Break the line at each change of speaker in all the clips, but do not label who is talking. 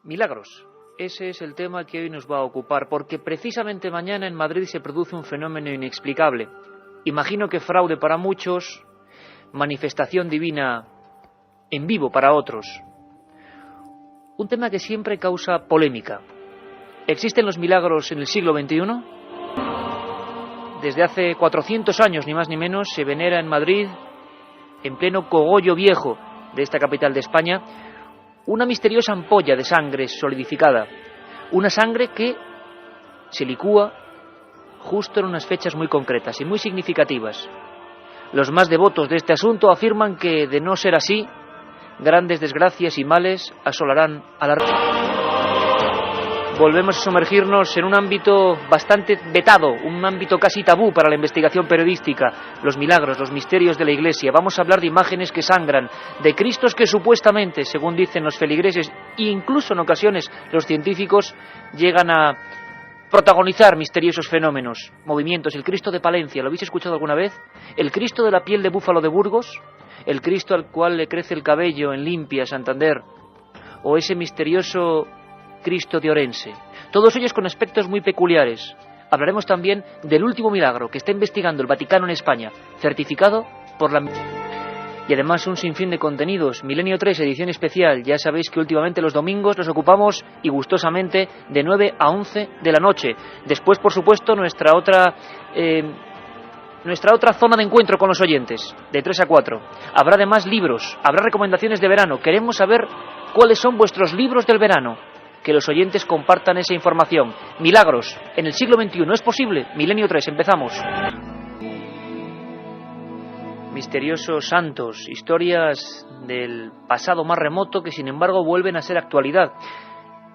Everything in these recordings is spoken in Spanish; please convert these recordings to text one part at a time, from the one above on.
Milagros. Ese es el tema que hoy nos va a ocupar, porque precisamente mañana en Madrid se produce un fenómeno inexplicable. Imagino que fraude para muchos, manifestación divina en vivo para otros. Un tema que siempre causa polémica. ¿Existen los milagros en el siglo XXI? Desde hace 400 años, ni más ni menos, se venera en Madrid, en pleno cogollo viejo de esta capital de España, una misteriosa ampolla de sangre solidificada. Una sangre que se licúa justo en unas fechas muy concretas y muy significativas. Los más devotos de este asunto afirman que, de no ser así, grandes desgracias y males asolarán a la región. Volvemos a sumergirnos en un ámbito bastante vetado, un ámbito casi tabú para la investigación periodística, los milagros, los misterios de la Iglesia. Vamos a hablar de imágenes que sangran, de Cristos que supuestamente, según dicen los feligreses, e incluso en ocasiones los científicos, llegan a protagonizar misteriosos fenómenos, movimientos. El Cristo de Palencia, ¿lo habéis escuchado alguna vez? El Cristo de la piel de búfalo de Burgos, el Cristo al cual le crece el cabello en Limpia, Santander, o ese misterioso Cristo de Orense. Todos ellos con aspectos muy peculiares. Hablaremos también del último milagro que está investigando el Vaticano en España, certificado por la... Y además un sinfín de contenidos. Milenio 3, edición especial. Ya sabéis que últimamente los domingos nos ocupamos, y gustosamente, de 9 a 11 de la noche. Después, por supuesto, nuestra otra zona de encuentro con los oyentes, de 3 a 4. Habrá además libros, habrá recomendaciones de verano. Queremos saber cuáles son vuestros libros del verano. Que los oyentes compartan esa información. Milagros en el siglo XXI, ¿es posible? Milenio 3, empezamos. Misteriosos santos, historias del pasado más remoto que sin embargo vuelven a ser actualidad.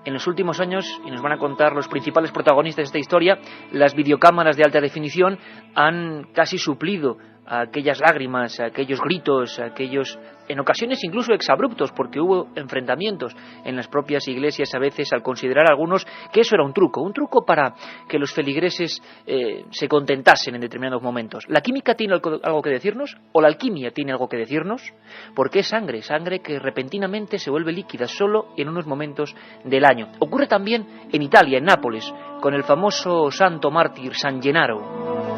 En los últimos años, y nos van a contar los principales protagonistas de esta historia, las videocámaras de alta definición han casi suplido a aquellas lágrimas, a aquellos gritos, a aquellos, en ocasiones incluso exabruptos, porque hubo enfrentamientos en las propias iglesias a veces al considerar algunos que eso era un truco para que los feligreses se contentasen en determinados momentos. ¿La química tiene algo que decirnos? ¿O la alquimia tiene algo que decirnos? Porque es sangre que repentinamente se vuelve líquida solo en unos momentos del año. Ocurre también en Italia, en Nápoles, con el famoso santo mártir San Gennaro.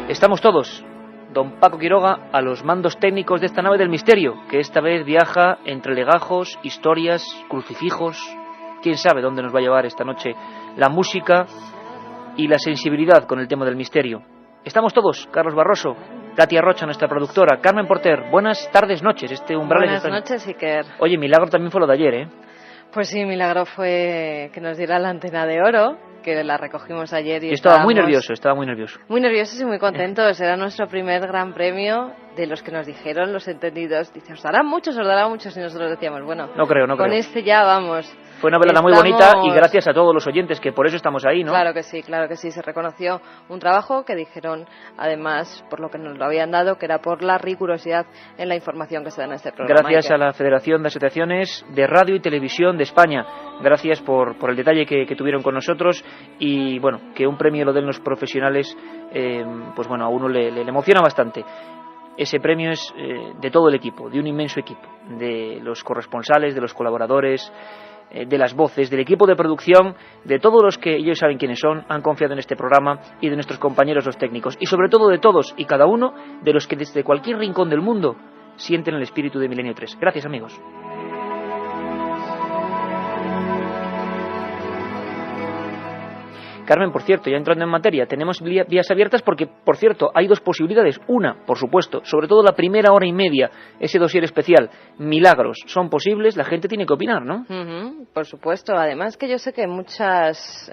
Estamos todos, don Paco Quiroga, a los mandos técnicos de esta nave del misterio, que esta vez viaja entre legajos, historias, crucifijos. Quién sabe dónde nos va a llevar esta noche la música y la sensibilidad con el tema del misterio. Estamos todos, Carlos Barroso, Katia Rocha, nuestra productora, Carmen Porter. Buenas tardes, noches, este umbral.
Buenas noches, Iker.
Oye, milagro también fue lo de ayer, ¿eh?
Pues sí, milagro fue que nos diera la antena de oro, que la recogimos ayer y
estaba muy nervioso. Muy
nerviosos y muy contentos. Era nuestro primer gran premio, de los que nos dijeron los entendidos. Dice, os darán muchos, y nosotros decíamos, bueno,
no creo.
Con este ya vamos.
Fue una velada muy bonita y gracias a todos los oyentes, que por eso estamos ahí, ¿no?
Claro que sí. Se reconoció un trabajo que dijeron, además, por lo que nos lo habían dado, que era por la rigurosidad en la información que se da en este programa.
Gracias a la Federación de Asociaciones de Radio y Televisión de España. Gracias por el detalle que tuvieron con nosotros, y bueno, que un premio lo den los profesionales, pues bueno, a uno le emociona bastante. Ese premio es de todo el equipo, de un inmenso equipo, de los corresponsales, de los colaboradores, de las voces, del equipo de producción, de todos los que ellos saben quiénes son, han confiado en este programa, y de nuestros compañeros los técnicos, y sobre todo de todos y cada uno de los que desde cualquier rincón del mundo sienten el espíritu de Milenio 3. Gracias, amigos. Carmen, por cierto, ya entrando en materia, tenemos vías abiertas porque, por cierto, hay dos posibilidades. Una, por supuesto, sobre todo la primera hora y media, ese dossier especial, milagros, son posibles, la gente tiene que opinar, ¿no?
Por supuesto, además que yo sé que en muchos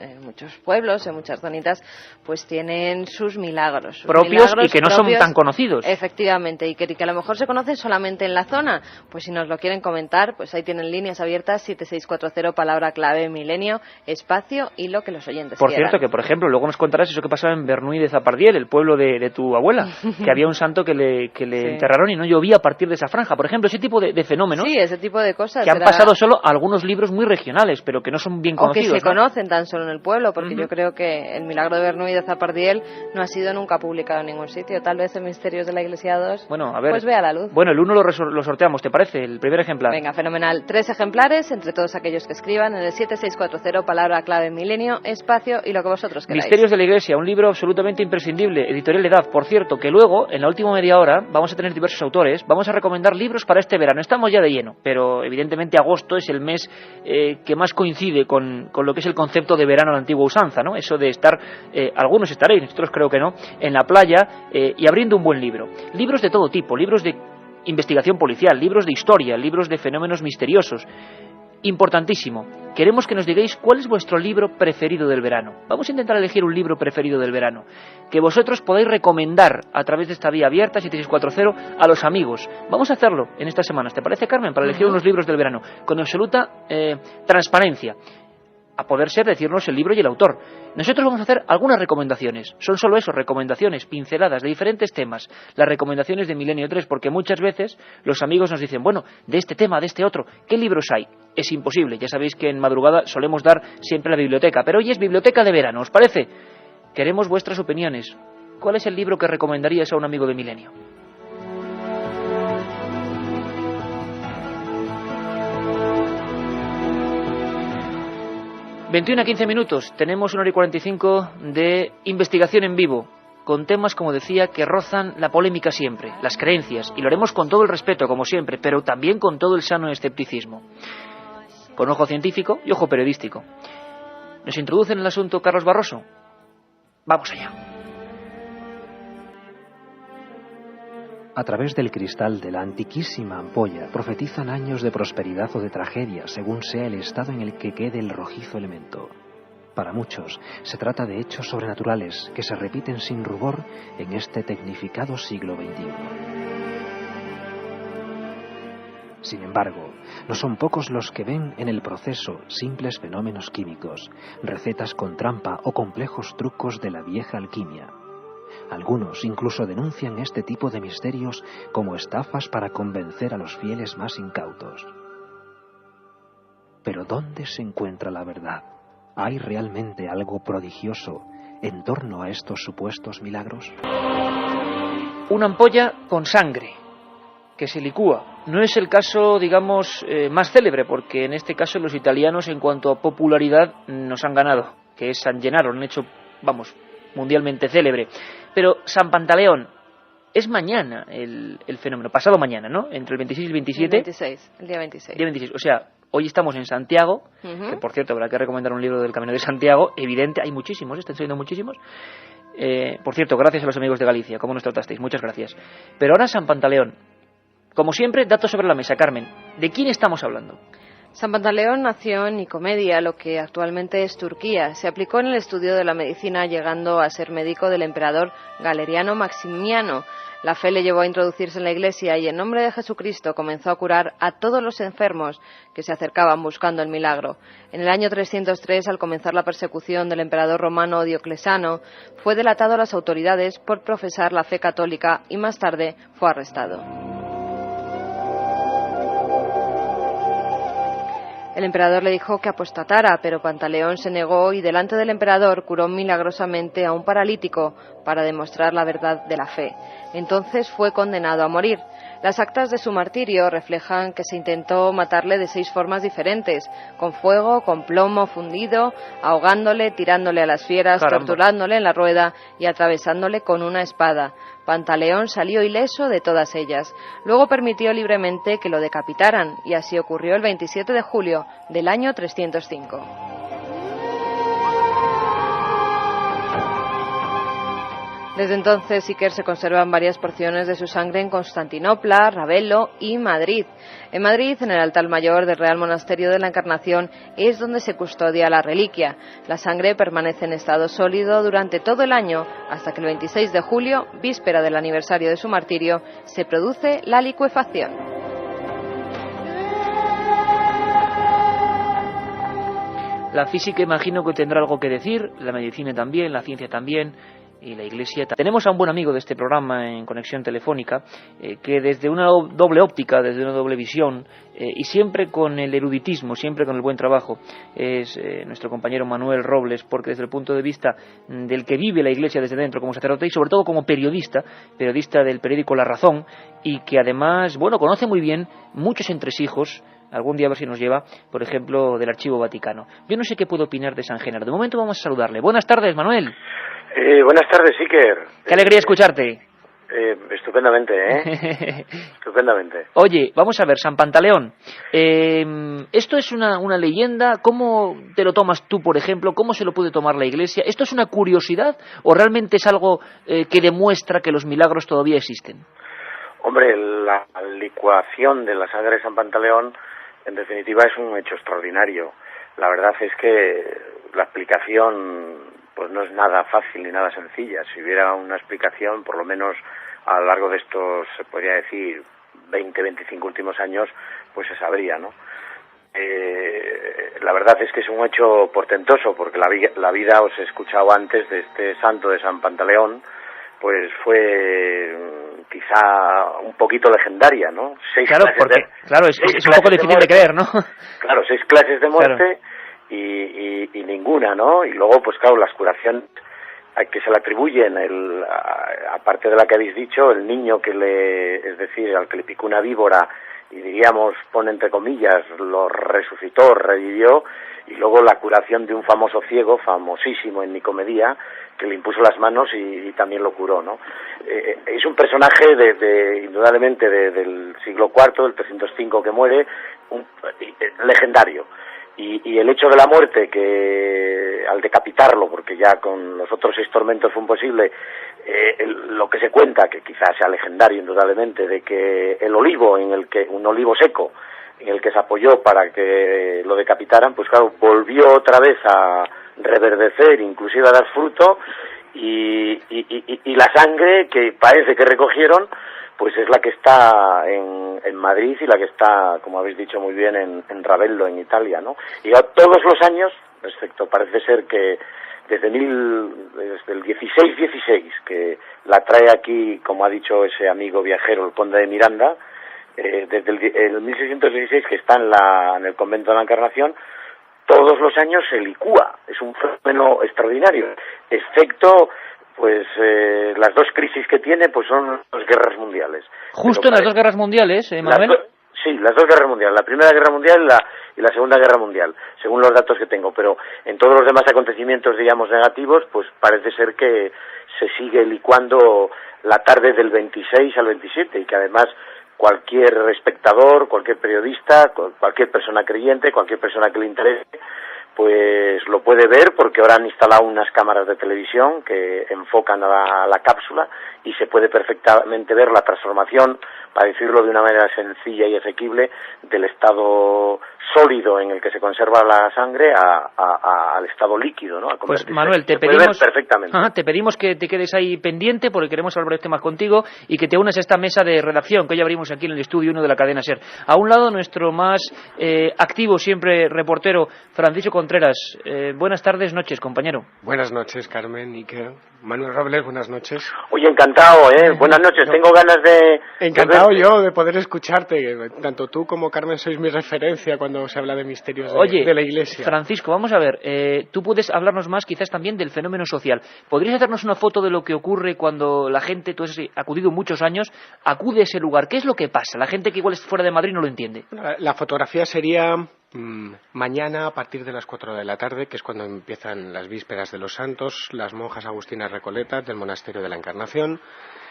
pueblos, en muchas zonitas, pues tienen sus milagros.
Propios y que no son tan conocidos.
Efectivamente, y que a lo mejor se conocen solamente en la zona. Pues si nos lo quieren comentar, pues ahí tienen líneas abiertas, 7640, palabra clave, milenio, espacio y lo que los oyentes quieran.
cierto que, por ejemplo, luego nos contarás eso que pasaba en Bernuy de Zapardiel, el pueblo de tu abuela, que había un santo que le enterraron y no llovía a partir de esa franja. Por ejemplo, ese tipo de fenómenos.
Sí, ese tipo de cosas.
Que han pasado solo a algunos libros muy regionales, pero que no son bien conocidos.
O que se conocen tan solo en el pueblo, porque yo creo que el milagro de Bernuy de Zapardiel no ha sido nunca publicado en ningún sitio. Tal vez en Misterios de la Iglesia 2 pues vea la luz.
Bueno, el 1 lo sorteamos, ¿te parece? El primer ejemplar.
Venga, fenomenal. 3 ejemplares entre todos aquellos que escriban en el 7640, palabra clave milenio, espacio y lo que vosotros queráis.
Misterios de la Iglesia, un libro absolutamente imprescindible, editorial Edad. Por cierto, que luego, en la última media hora, vamos a tener diversos autores, vamos a recomendar libros para este verano. Estamos ya de lleno, pero evidentemente agosto es el mes que más coincide con lo que es el concepto de verano a la antigua usanza, ¿no? Eso de estar, algunos estaréis, nosotros creo que no, en la playa y abriendo un buen libro. Libros de todo tipo, libros de investigación policial, libros de historia, libros de fenómenos misteriosos. Importantísimo, queremos que nos digáis cuál es vuestro libro preferido del verano. Vamos a intentar elegir un libro preferido del verano, que vosotros podáis recomendar a través de esta vía abierta, 7640, a los amigos. Vamos a hacerlo en estas semanas, ¿te parece, Carmen? Para elegir unos libros del verano, con absoluta transparencia. A poder ser decirnos el libro y el autor. Nosotros vamos a hacer algunas recomendaciones. Son solo eso, recomendaciones, pinceladas de diferentes temas. Las recomendaciones de Milenio 3, porque muchas veces los amigos nos dicen, bueno, de este tema, de este otro, ¿qué libros hay? Es imposible. Ya sabéis que en madrugada solemos dar siempre la biblioteca, pero hoy es biblioteca de verano, ¿os parece? Queremos vuestras opiniones. ¿Cuál es el libro que recomendaríais a un amigo de Milenio? ...21 a 15 minutos, tenemos 1 hora y 45 de investigación en vivo, con temas, como decía, que rozan la polémica siempre, las creencias, y lo haremos con todo el respeto, como siempre, pero también con todo el sano escepticismo, con ojo científico y ojo periodístico. ¿Nos introduce en el asunto Carlos Barroso? Vamos allá.
A través del cristal de la antiquísima ampolla profetizan años de prosperidad o de tragedia, según sea el estado en el que quede el rojizo elemento. Para muchos, se trata de hechos sobrenaturales que se repiten sin rubor en este tecnificado siglo XXI. Sin embargo, no son pocos los que ven en el proceso simples fenómenos químicos, recetas con trampa o complejos trucos de la vieja alquimia. Algunos incluso denuncian este tipo de misterios como estafas para convencer a los fieles más incautos. Pero ¿dónde se encuentra la verdad? ¿Hay realmente algo prodigioso en torno a estos supuestos milagros?
Una ampolla con sangre que se licúa. No es el caso, digamos, más célebre, porque en este caso los italianos, en cuanto a popularidad, nos han ganado, que es San Gennaro, un hecho, vamos, mundialmente célebre. Pero San Pantaleón, es mañana el fenómeno, pasado mañana, ¿no? Entre el 26 y el 27.
El día 26.
Día 26, o sea, hoy estamos en Santiago, que por cierto habrá que recomendar un libro del Camino de Santiago, evidente, hay muchísimos, están saliendo muchísimos. Por cierto, gracias a los amigos de Galicia, cómo nos tratasteis, muchas gracias. Pero ahora San Pantaleón, como siempre, datos sobre la mesa, Carmen, ¿de quién estamos hablando?
San Pantaleón nació en Nicomedia, lo que actualmente es Turquía. Se aplicó en el estudio de la medicina, llegando a ser médico del emperador Galeriano Maximiano. La fe le llevó a introducirse en la Iglesia y en nombre de Jesucristo comenzó a curar a todos los enfermos que se acercaban buscando el milagro. En el año 303, al comenzar la persecución del emperador romano Diocleciano, fue delatado a las autoridades por profesar la fe católica y más tarde fue arrestado. El emperador le dijo que apostatara, pero Pantaleón se negó y delante del emperador curó milagrosamente a un paralítico para demostrar la verdad de la fe. Entonces fue condenado a morir. Las actas de su martirio reflejan que se intentó matarle de 6 formas diferentes: con fuego, con plomo fundido, ahogándole, tirándole a las fieras, torturándole en la rueda y atravesándole con una espada. Pantaleón salió ileso de todas ellas. Luego permitió libremente que lo decapitaran, y así ocurrió el 27 de julio del año 305. Desde entonces, Iker se conservan varias porciones de su sangre en Constantinopla, Ravelo y Madrid. En Madrid, en el altar mayor del Real Monasterio de la Encarnación, es donde se custodia la reliquia. La sangre permanece en estado sólido durante todo el año, hasta que el 26 de julio, víspera del aniversario de su martirio, se produce la licuefacción.
La física imagino que tendrá algo que decir, la medicina también, la ciencia también, y la Iglesia. Tenemos a un buen amigo de este programa en conexión telefónica, que desde una doble óptica, desde una doble visión, y siempre con el eruditismo, siempre con el buen trabajo, es nuestro compañero Manuel Robles, porque desde el punto de vista del que vive la Iglesia desde dentro como sacerdote y sobre todo como periodista del periódico La Razón, y que además, bueno, conoce muy bien muchos entresijos. Algún día a ver si nos lleva, por ejemplo, del Archivo Vaticano. Yo no sé qué puedo opinar de San Género. De momento vamos a saludarle. Buenas tardes, Manuel.
Buenas tardes, Iker.
Qué alegría escucharte.
Estupendamente, ¿eh? Estupendamente.
Oye, vamos a ver, San Pantaleón. ¿Esto es una leyenda? ¿Cómo te lo tomas tú, por ejemplo? ¿Cómo se lo puede tomar la Iglesia? ¿Esto es una curiosidad o realmente es algo que demuestra que los milagros todavía existen?
Hombre, la licuación de la sangre de San Pantaleón, en definitiva, es un hecho extraordinario. La verdad es que la explicación pues no es nada fácil ni nada sencilla. Si hubiera una explicación, por lo menos a lo largo de estos, se podría decir, 20, 25 últimos años, pues se sabría, ¿no? La verdad es que es un hecho portentoso, porque la vida, os he escuchado antes, de este santo de San Pantaleón, pues fue quizá un poquito legendaria, ¿no?
Claro, porque es un poco difícil de creer, ¿no?
Claro, 6 clases de muerte.
Claro.
Y ninguna, ¿no? Y luego, pues claro, las curaciones que se le atribuyen, aparte de la que habéis dicho, el niño es decir, al que le picó una víbora y diríamos, pone entre comillas, lo resucitó, revivió, y luego la curación de un famoso ciego, famosísimo en Nicomedia, que le impuso las manos y también lo curó, ¿no? Es un personaje indudablemente del siglo IV, del 305 que muere, legendario. Y el hecho de la muerte, que al decapitarlo, porque ya con los otros 6 tormentos fue imposible, lo que se cuenta, que quizás sea legendario indudablemente, de que el olivo, un olivo seco, en el que se apoyó para que lo decapitaran, pues claro, volvió otra vez a reverdecer, inclusive a dar fruto, y la sangre que parece que recogieron, pues es la que está en Madrid y la que está, como habéis dicho muy bien, en Ravello, en Italia, ¿no? Y todos los años, excepto parece ser que desde el 16, que la trae aquí, como ha dicho ese amigo viajero, el conde de Miranda, desde el 1616 que está en el convento de la Encarnación, todos los años se licúa. Es un fenómeno extraordinario, excepto pues las 2 crisis que tiene pues son 2 guerras mundiales.
Justo en las 2 guerras mundiales, Manuel.
Sí, las 2 guerras mundiales, la Primera Guerra Mundial y la Segunda Guerra Mundial, según los datos que tengo, pero en todos los demás acontecimientos, digamos, negativos, pues parece ser que se sigue licuando la tarde del 26 al 27 y que además cualquier espectador, cualquier periodista, cualquier persona creyente, cualquier persona que le interese, pues lo puede ver, porque ahora han instalado unas cámaras de televisión que enfocan a la cápsula y se puede perfectamente ver la transformación, para decirlo de una manera sencilla y asequible, del estado sólido en el que se conserva la sangre al estado líquido, ¿no?
Pues Manuel, te pedimos que te quedes ahí pendiente, porque queremos hablar de temas contigo y que te unas a esta mesa de redacción que hoy abrimos aquí en el estudio 1 de la cadena SER. A un lado, nuestro más activo siempre reportero, Francisco Contreras. Buenas tardes, noches, compañero.
Buenas noches, Carmen, Iker. Manuel Robles, buenas noches.
Oye, encantado, buenas noches. Tengo ganas de...
Encantado yo de poder escucharte. Tanto tú como Carmen sois mi referencia cuando se habla de misterios de la Iglesia.
Francisco, vamos a ver. Tú puedes hablarnos más quizás también del fenómeno social. ¿Podrías hacernos una foto de lo que ocurre cuando la gente, tú has acudido muchos años, acude a ese lugar? ¿Qué es lo que pasa? La gente que igual es fuera de Madrid no lo entiende.
La fotografía sería mañana a partir de las 4 de la tarde, que es cuando empiezan las vísperas de los santos. Las monjas agustinas recoletas del monasterio de la Encarnación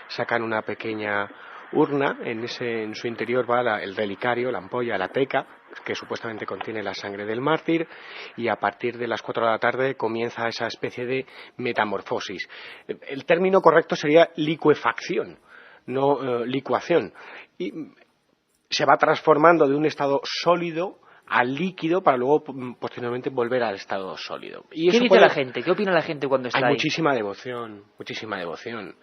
sacan una pequeña urna, en su interior va el relicario, la ampolla, la teca, que supuestamente contiene la sangre del mártir, y a partir de las 4 de la tarde comienza esa especie de metamorfosis. El término correcto sería licuefacción, no licuación, y se va transformando de un estado sólido al líquido para luego posteriormente volver al estado sólido.
¿Qué dice la gente? ¿Qué opina la gente cuando está ahí?
Hay muchísima devoción, muchísima devoción.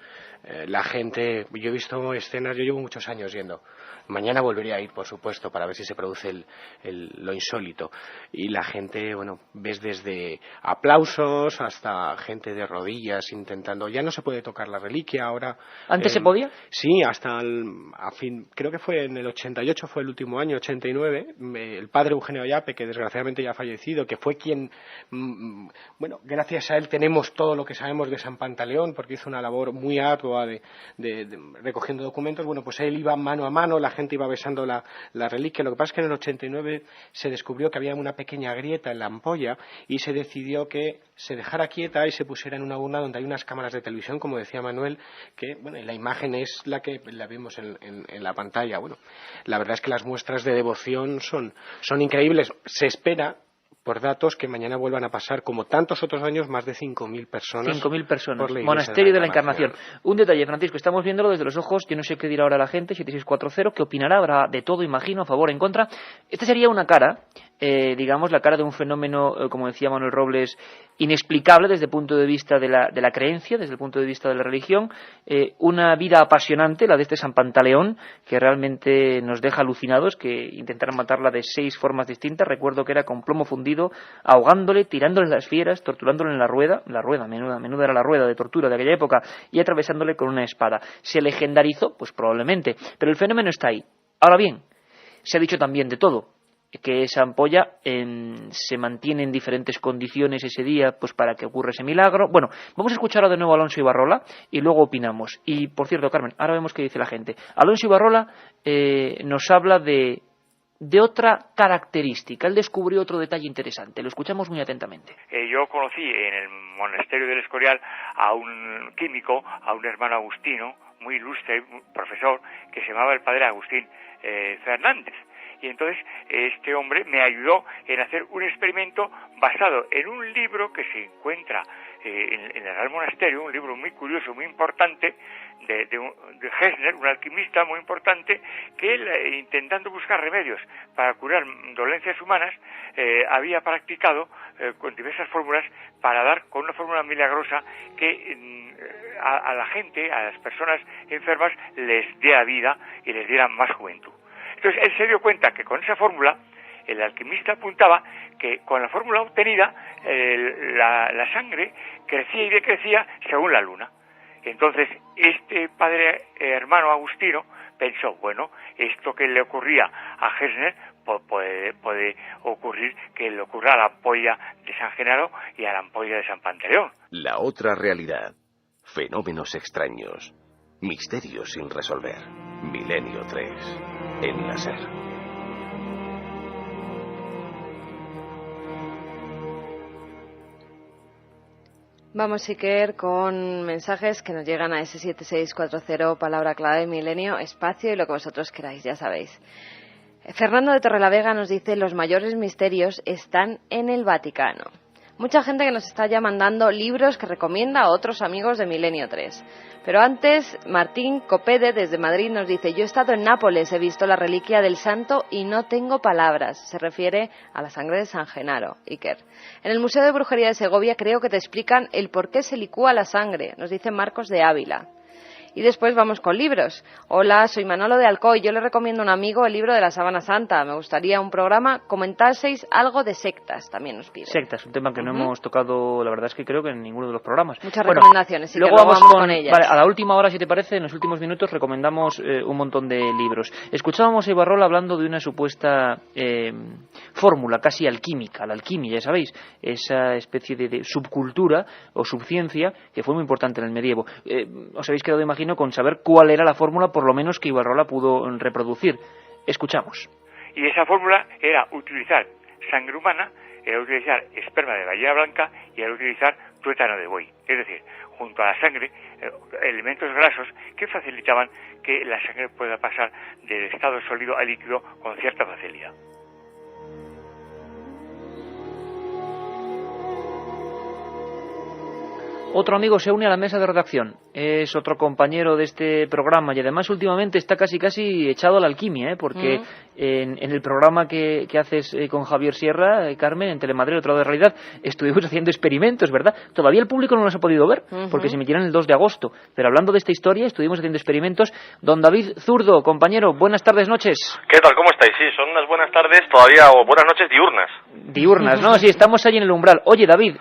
la gente, yo he visto escenas, yo llevo muchos años yendo. Mañana volvería a ir, por supuesto, para ver si se produce lo insólito. Y la gente, bueno, ves desde aplausos hasta gente de rodillas intentando. Ya no se puede tocar la reliquia ahora.
¿Antes se podía?
Sí, hasta creo que fue en el 88, fue el último año, 89. El padre Eugenio Ayape, que desgraciadamente ya ha fallecido, que fue quien, bueno, gracias a él tenemos todo lo que sabemos de San Pantaleón, porque hizo una labor muy ardua de recogiendo documentos. Bueno, pues él iba mano a mano, la gente iba besando la reliquia. Lo que pasa es que en el 89 se descubrió que había una pequeña grieta en la ampolla y se decidió que se dejara quieta y se pusiera en una urna donde hay unas cámaras de televisión, como decía Manuel, que bueno, la imagen es la que la vemos en la pantalla. Bueno, la verdad es que las muestras de devoción son increíbles. Se espera, por datos, que mañana vuelvan a pasar, como tantos otros años, más de 5.000 personas.
5.000 personas. Monasterio de la Encarnación. Un detalle, Francisco, estamos viéndolo desde los ojos, yo no sé qué dirá ahora la gente, 7640, qué opinará, habrá de todo, imagino, a favor, en contra. Esta sería una cara, digamos, la cara de un fenómeno, como decía Manuel Robles, inexplicable desde el punto de vista de la creencia, desde el punto de vista de la religión, una vida apasionante, la de este San Pantaleón, que realmente nos deja alucinados, que intentaron matarla de 6 formas distintas. Recuerdo que era con plomo fundido, ahogándole, tirándole las fieras, torturándole en la rueda, menuda era la rueda de tortura de aquella época, y atravesándole con una espada. ¿Se legendarizó? Pues probablemente, pero el fenómeno está ahí. Ahora bien, se ha dicho también de todo, que esa ampolla se mantiene en diferentes condiciones ese día, pues para que ocurra ese milagro. Bueno, vamos a escuchar de nuevo a Alonso Ibarrola y luego opinamos. Y, por cierto, Carmen, ahora vemos qué dice la gente. Alonso Ibarrola nos habla de otra característica. Él descubrió otro detalle interesante. Lo escuchamos muy atentamente.
Yo conocí en el monasterio del Escorial a un químico, a un hermano agustino, muy ilustre, profesor, que se llamaba el padre Agustín Fernández. Y entonces este hombre me ayudó en hacer un experimento basado en un libro que se encuentra en el Real Monasterio, un libro muy curioso, muy importante, de Gessner, un alquimista muy importante, que él, intentando buscar remedios para curar dolencias humanas, había practicado con diversas fórmulas para dar con una fórmula milagrosa que a la gente, a las personas enfermas, les diera vida y les diera más juventud. Entonces él se dio cuenta que con esa fórmula, el alquimista apuntaba que con la fórmula obtenida la sangre crecía y decrecía según la luna. Entonces este padre hermano agustino pensó, bueno, esto que le ocurría a Gessner puede ocurrir que le ocurra a la ampolla de San Genaro y a la ampolla de San Pantaleón.
La otra realidad. Fenómenos extraños. Misterios sin resolver. Milenio 3. En la SER.
Vamos, Iker, con mensajes que nos llegan a ese 7640, palabra clave, milenio, espacio y lo que vosotros queráis, ya sabéis. Fernando de Torrelavega nos dice: los mayores misterios están en el Vaticano. Mucha gente que nos está ya mandando libros que recomienda a otros amigos de Milenio 3. Pero antes, Martín Copede desde Madrid nos dice: yo he estado en Nápoles, he visto la reliquia del santo y no tengo palabras. Se refiere a la sangre de San Genaro, Iker. En el Museo de Brujería de Segovia creo que te explican el por qué se licúa la sangre, nos dice Marcos de Ávila. Y después vamos con libros. Hola, soy Manolo de Alcoy. Yo le recomiendo a un amigo el libro de la Sábana Santa. Me gustaría un programa, comentaseis algo de sectas, también nos pide.
Sectas, un tema que no hemos tocado, la verdad es que creo que en ninguno de los programas.
Muchas recomendaciones, y luego vamos con ellas.
Vale, a la última hora, si te parece, en los últimos minutos recomendamos un montón de libros. Escuchábamos a Ibarrola hablando de una supuesta fórmula casi alquímica, la alquimia, ya sabéis, esa especie de subcultura o subciencia que fue muy importante en el medievo. Os habéis quedado, imagino, con saber cuál era la fórmula, por lo menos, que Ibarrola pudo reproducir. Escuchamos.
Y esa fórmula era utilizar sangre humana, era utilizar esperma de ballena blanca y era utilizar tuétano de buey. Es decir, junto a la sangre, elementos grasos que facilitaban que la sangre pueda pasar del estado sólido a líquido con cierta facilidad.
Otro amigo se une a la mesa de redacción. es otro compañero de este programa y además últimamente está casi echado a la alquimia, porque en el programa que haces con Javier Sierra, Carmen, en Telemadrid, otro lado de realidad, estuvimos haciendo experimentos, ¿verdad? Todavía el público no los ha podido ver, porque se emitirán el 2 de agosto, pero hablando de esta historia, estuvimos haciendo experimentos. Don David Zurdo, compañero, buenas tardes, noches.
¿Qué tal? ¿Cómo estáis? Sí, son unas buenas tardes todavía, o buenas noches diurnas.
Diurnas, ¿no? Sí, estamos ahí en el umbral. Oye, David,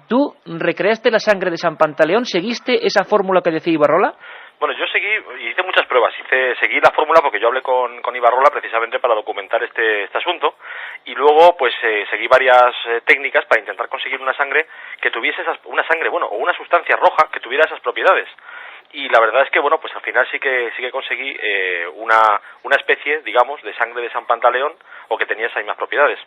¿tú recreaste la sangre de San Pantaleón? ¿Seguiste esa fórmula que decía Ibarrola?
Bueno, yo hice muchas pruebas, seguí la fórmula porque yo hablé con Ibarrola precisamente para documentar este asunto, y luego pues seguí varias técnicas para intentar conseguir una sangre que tuviese una sangre, bueno, o una sustancia roja que tuviera esas propiedades. Y la verdad es que, bueno, pues al final sí que conseguí una especie, digamos, de sangre de San Pantaleón, o que tenía esas mismas propiedades.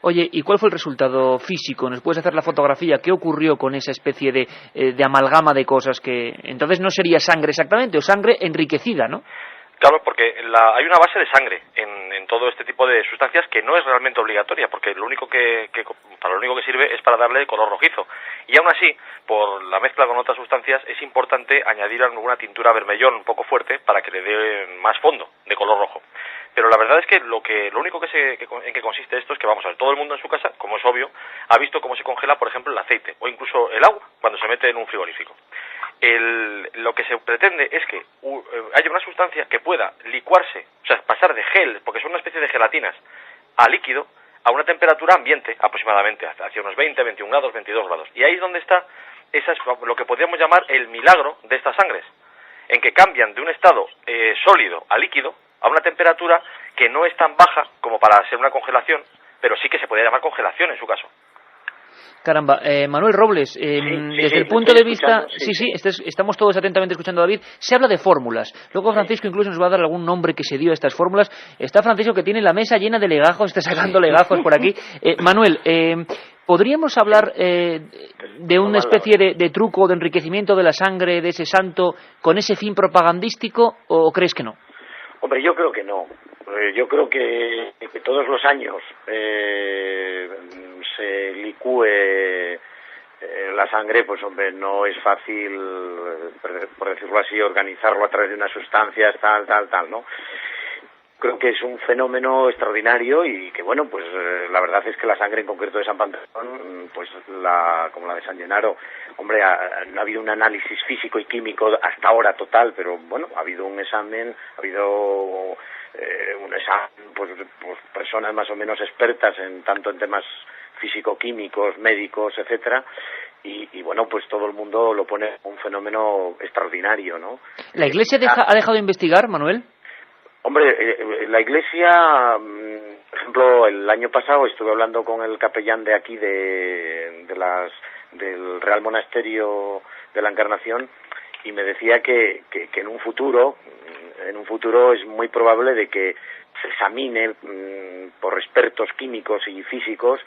Oye, ¿y cuál fue el resultado físico? ¿Nos puedes hacer la fotografía? ¿Qué ocurrió con esa especie de amalgama de cosas que entonces no sería sangre exactamente, o sangre enriquecida, ¿no?
Claro, porque hay una base de sangre en todo este tipo de sustancias que no es realmente obligatoria, porque lo único que sirve es para darle color rojizo. Y aún así, por la mezcla con otras sustancias, es importante añadir alguna tintura vermellón un poco fuerte para que le dé más fondo de color rojo. Pero la verdad es que lo único en que consiste esto es que, vamos a ver, todo el mundo en su casa, como es obvio, ha visto cómo se congela, por ejemplo, el aceite o incluso el agua cuando se mete en un frigorífico. Lo que se pretende es que haya una sustancia que pueda licuarse, o sea, pasar de gel, porque son una especie de gelatinas, a líquido, a una temperatura ambiente aproximadamente, hacia unos 20, 21 grados, 22 grados. Y ahí es donde está lo que podríamos llamar el milagro de estas sangres, en que cambian de un estado sólido a líquido, a una temperatura que no es tan baja como para ser una congelación, pero sí que se podría llamar congelación en su caso.
Caramba, Manuel Robles, desde el punto de vista... estamos todos atentamente escuchando a David. Se habla de fórmulas. Luego Francisco incluso nos va a dar algún nombre que se dio a estas fórmulas. Está Francisco, que tiene la mesa llena de legajos, está sacando legajos por aquí. Manuel, ¿podríamos hablar de una especie de truco, de enriquecimiento de la sangre de ese santo con ese fin propagandístico, o crees que no?
Hombre, yo creo que no. Yo creo que todos los años se licúe la sangre, pues hombre, no es fácil, por decirlo así, organizarlo a través de unas sustancias, tal, ¿no? Creo que es un fenómeno extraordinario y que, bueno, pues la verdad es que la sangre en concreto de San Pantaleón, pues como la de San Genaro, hombre, no ha habido un análisis físico y químico hasta ahora total, pero bueno, ha habido un examen, pues personas más o menos expertas tanto en temas físico-químicos, médicos, etcétera, y bueno, pues todo el mundo lo pone como un fenómeno extraordinario, ¿no?
¿La Iglesia ha dejado de investigar, Manuel?
Hombre, la Iglesia, por ejemplo, el año pasado estuve hablando con el capellán de aquí del Real Monasterio de la Encarnación, y me decía que en un futuro es muy probable de que se examine por expertos químicos y físicos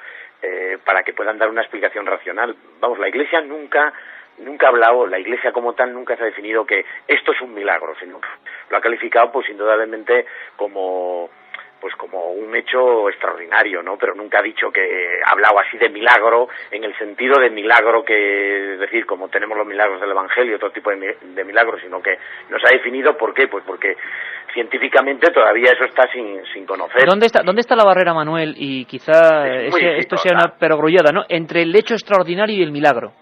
para que puedan dar una explicación racional. Vamos, la Iglesia nunca ha hablado, la Iglesia como tal nunca se ha definido que esto es un milagro, sino que lo ha calificado pues indudablemente como un hecho extraordinario, ¿no? Pero nunca ha dicho que ha hablado así de milagro, en el sentido de milagro que, es decir, como tenemos los milagros del Evangelio, otro tipo de milagros, sino que nos ha definido. ¿Por qué? Pues porque científicamente todavía eso está sin conocer.
¿Dónde está la barrera, Manuel? Y quizá esto sea una perogrullada, ¿no? Entre el hecho extraordinario y el milagro.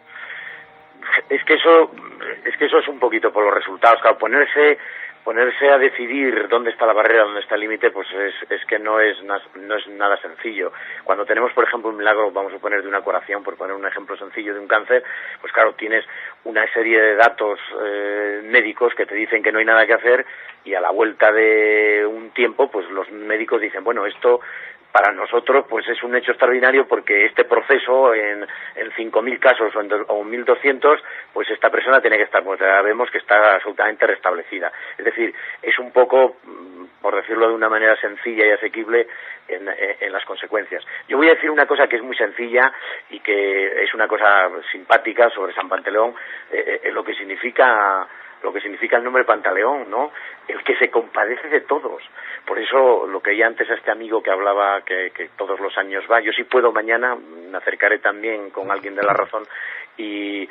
Es que eso es un poquito por los resultados. Claro, ponerse a decidir dónde está la barrera, dónde está el límite, pues es que no es nada sencillo. Cuando tenemos, por ejemplo, un milagro, vamos a poner de una curación, por poner un ejemplo sencillo de un cáncer, pues claro, tienes una serie de datos médicos que te dicen que no hay nada que hacer, y a la vuelta de un tiempo, pues los médicos dicen, bueno, esto para nosotros pues es un hecho extraordinario porque este proceso en 5.000 casos o en 1.200, pues esta persona tiene que estar, pues ya vemos que está absolutamente restablecida. Es decir, es un poco, por decirlo de una manera sencilla y asequible, en las consecuencias. Yo voy a decir una cosa que es muy sencilla y que es una cosa simpática sobre San Pantaleón, lo que significa el nombre Pantaleón, ¿no? El que se compadece de todos. Por eso, lo que ya antes a este amigo que hablaba que todos los años va, yo si puedo mañana me acercaré también con alguien de La Razón, y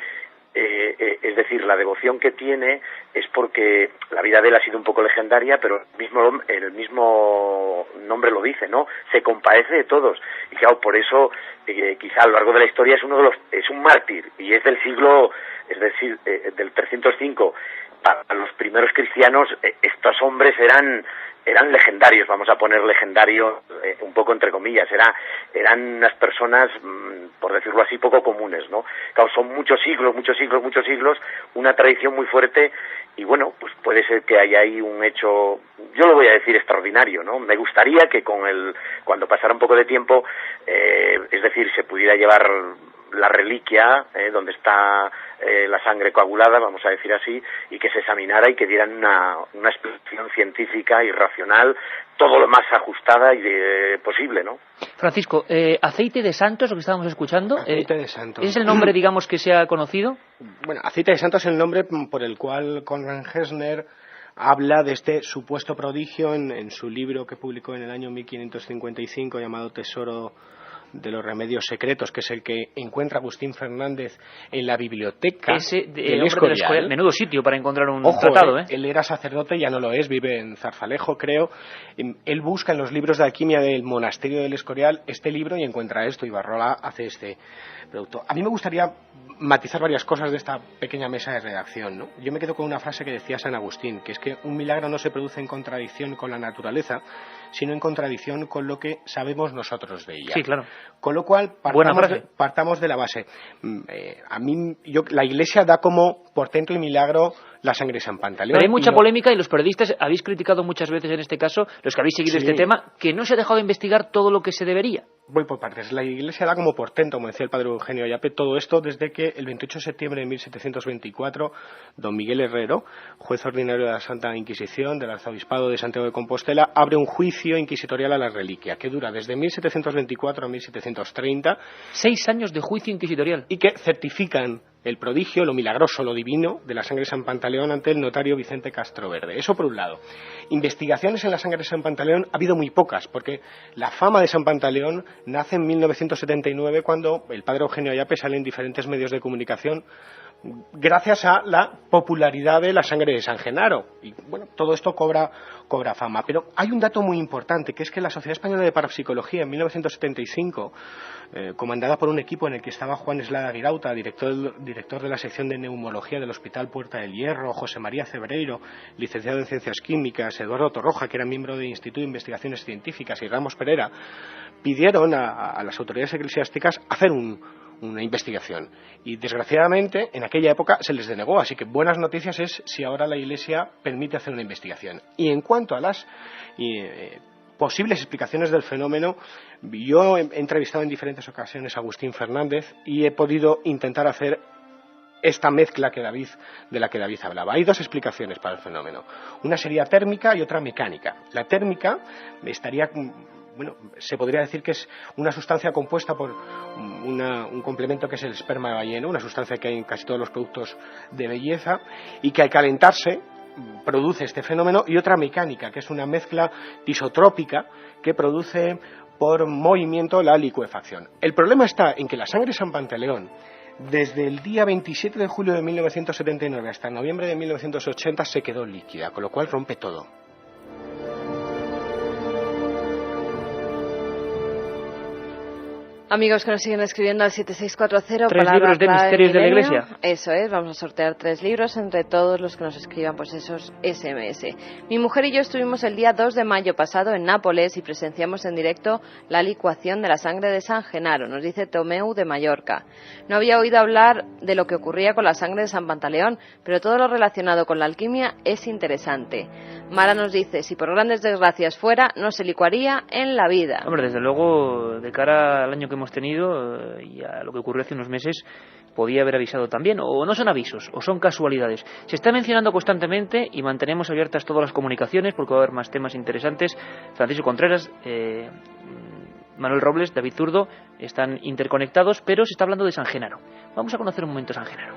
es decir, la devoción que tiene es porque la vida de él ha sido un poco legendaria, pero el mismo nombre lo dice, ¿no? Se compadece de todos. Y claro, por eso quizá a lo largo de la historia es un mártir, y es del siglo, es decir, del 305. Para los primeros cristianos estos hombres eran legendarios, vamos a poner legendarios un poco entre comillas, eran unas personas, por decirlo así, poco comunes, ¿no? Claro, son muchos siglos, una tradición muy fuerte, y bueno, pues puede ser que haya ahí un hecho, yo lo voy a decir, extraordinario, ¿no? Me gustaría que cuando pasara un poco de tiempo, es decir, se pudiera llevar la reliquia, donde está la sangre coagulada, vamos a decir así, y que se examinara y que dieran una explicación científica y racional, todo lo más ajustada y posible, ¿no?
Francisco, aceite de santos, lo que estábamos escuchando.
Aceite de santos.
¿Es el nombre, digamos, que se ha conocido?
Bueno, aceite de santos es el nombre por el cual Konrad Gessner habla de este supuesto prodigio en su libro que publicó en el año 1555 llamado Tesoro de los Remedios Secretos, que es el que encuentra Agustín Fernández en la biblioteca del Escorial.
Menudo sitio para encontrar un tratado, ¿eh?
Él era sacerdote, ya no lo es, vive en Zarzalejo, creo. Él busca en los libros de alquimia del monasterio del Escorial este libro y encuentra esto, y Barrola hace este producto. A mí me gustaría matizar varias cosas de esta pequeña mesa de redacción, ¿no? Yo me quedo con una frase que decía San Agustín, que es que un milagro no se produce en contradicción con la naturaleza, sino en contradicción con lo que sabemos nosotros de ella.
Sí, claro.
Con lo cual, partamos de la base. La Iglesia da como portento y milagro la sangre de San Pantaleón.
Pero hay mucha polémica, y los periodistas habéis criticado muchas veces en este caso, los que habéis seguido este tema, que no se ha dejado de investigar todo lo que se debería.
Voy por partes. La Iglesia da como portento, como decía el padre Eugenio Ayape, todo esto desde que el 28 de septiembre de 1724, don Miguel Herrero, juez ordinario de la Santa Inquisición del Arzobispado de Santiago de Compostela, abre un juicio inquisitorial a la reliquia, que dura desde 1724 a 1730.
6 años de juicio inquisitorial.
Y que certifican el prodigio, lo milagroso, lo divino de la sangre de San Pantaleón ante el notario Vicente Castroverde. Eso por un lado. Investigaciones en la sangre de San Pantaleón ha habido muy pocas, porque la fama de San Pantaleón nace en 1979, cuando el padre Eugenio Ayape sale en diferentes medios de comunicación gracias a la popularidad de la sangre de San Genaro. Y bueno, todo esto cobra fama. Pero hay un dato muy importante, que es que la Sociedad Española de Parapsicología en 1975, comandada por un equipo en el que estaba Juan Eslada Guirauta, director de la sección de neumología del Hospital Puerta del Hierro, José María Cebreiro, licenciado en Ciencias Químicas, Eduardo Torroja, que era miembro del Instituto de Investigaciones Científicas, y Ramos Pereira, pidieron a las autoridades eclesiásticas hacer una investigación, y desgraciadamente en aquella época se les denegó, así que buenas noticias es si ahora la Iglesia permite hacer una investigación. Y en cuanto a las posibles explicaciones del fenómeno, yo he entrevistado en diferentes ocasiones a Agustín Fernández y he podido intentar hacer esta mezcla de la que David hablaba. Hay dos explicaciones para el fenómeno, una sería térmica y otra mecánica. La térmica se podría decir que es una sustancia compuesta por un complemento que es el esperma de ballena, una sustancia que hay en casi todos los productos de belleza, y que al calentarse produce este fenómeno, y otra mecánica, que es una mezcla isotrópica que produce por movimiento la licuefacción. El problema está en que la sangre de San Pantaleón, desde el día 27 de julio de 1979 hasta noviembre de 1980, se quedó líquida, con lo cual rompe todo.
Amigos que nos siguen escribiendo al 7640.
3 libros de misterios de la Iglesia.
Eso es, vamos a sortear 3 libros entre todos los que nos escriban pues esos SMS. Mi mujer y yo estuvimos el día 2 de mayo pasado en Nápoles y presenciamos en directo la licuación de la sangre de San Genaro, nos dice Tomeu de Mallorca. No había oído hablar de lo que ocurría con la sangre de San Pantaleón, pero todo lo relacionado con la alquimia es interesante. Mara nos dice, si por grandes desgracias fuera, no se licuaría en la vida.
Hombre, desde luego, de cara al año que hemos tenido y a lo que ocurrió hace unos meses, podía haber avisado también, o no son avisos, o son casualidades. Se está mencionando constantemente y mantenemos abiertas todas las comunicaciones porque va a haber más temas interesantes. Francisco Contreras, Manuel Robles, David Zurdo están interconectados, pero se está hablando de San Genaro. Vamos a conocer un momento San Genaro.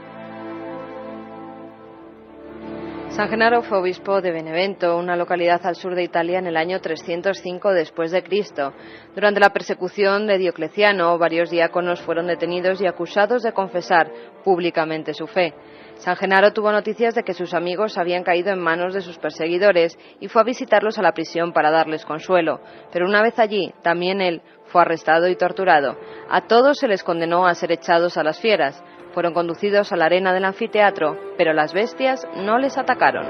San Genaro fue obispo de Benevento, una localidad al sur de Italia, en el año 305 después de Cristo. Durante la persecución de Diocleciano, varios diáconos fueron detenidos y acusados de confesar públicamente su fe. San Genaro tuvo noticias de que sus amigos habían caído en manos de sus perseguidores y fue a visitarlos a la prisión para darles consuelo. Pero una vez allí, también él fue arrestado y torturado. A todos se les condenó a ser echados a las fieras. Fueron conducidos a la arena del anfiteatro, pero las bestias no les atacaron.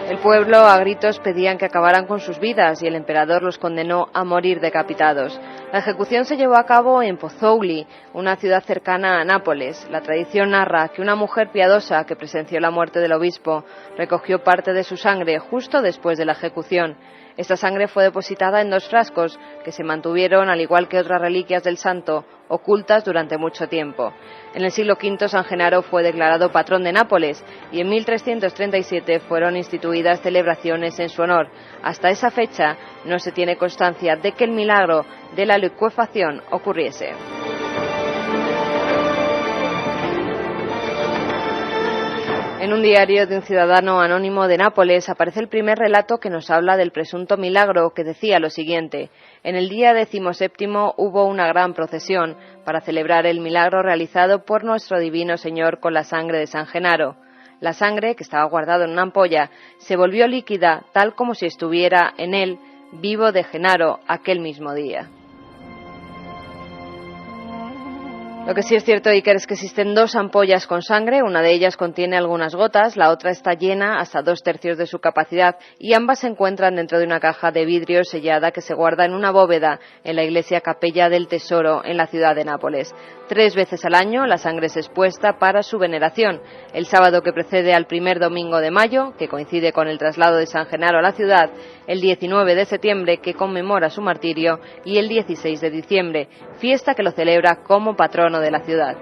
El pueblo a gritos pedían que acabaran con sus vidas y el emperador los condenó a morir decapitados. La ejecución se llevó a cabo en Pozzuoli, una ciudad cercana a Nápoles. La tradición narra que una mujer piadosa que presenció la muerte del obispo recogió parte de su sangre justo después de la ejecución. Esta sangre fue depositada en 2 frascos que se mantuvieron, al igual que otras reliquias del santo, ocultas durante mucho tiempo. En el siglo V San Genaro fue declarado patrón de Nápoles y en 1337 fueron instituidas celebraciones en su honor. Hasta esa fecha no se tiene constancia de que el milagro de la licuefacción ocurriese. En un diario de un ciudadano anónimo de Nápoles aparece el primer relato que nos habla del presunto milagro, que decía lo siguiente: en el día 17 hubo una gran procesión para celebrar el milagro realizado por nuestro divino Señor con la sangre de San Genaro. La sangre, que estaba guardada en una ampolla, se volvió líquida tal como si estuviera en él vivo de Genaro aquel mismo día. Lo que sí es cierto, Iker, es que existen 2 ampollas con sangre. Una de ellas contiene algunas gotas, la otra está llena hasta 2/3 de su capacidad y ambas se encuentran dentro de una caja de vidrio sellada que se guarda en una bóveda en la iglesia Capella del Tesoro en la ciudad de Nápoles. 3 veces al año la sangre es expuesta para su veneración. El sábado que precede al primer domingo de mayo, que coincide con el traslado de San Genaro a la ciudad, el 19 de septiembre, que conmemora su martirio, y el 16 de diciembre, fiesta que lo celebra como patrono de la ciudad.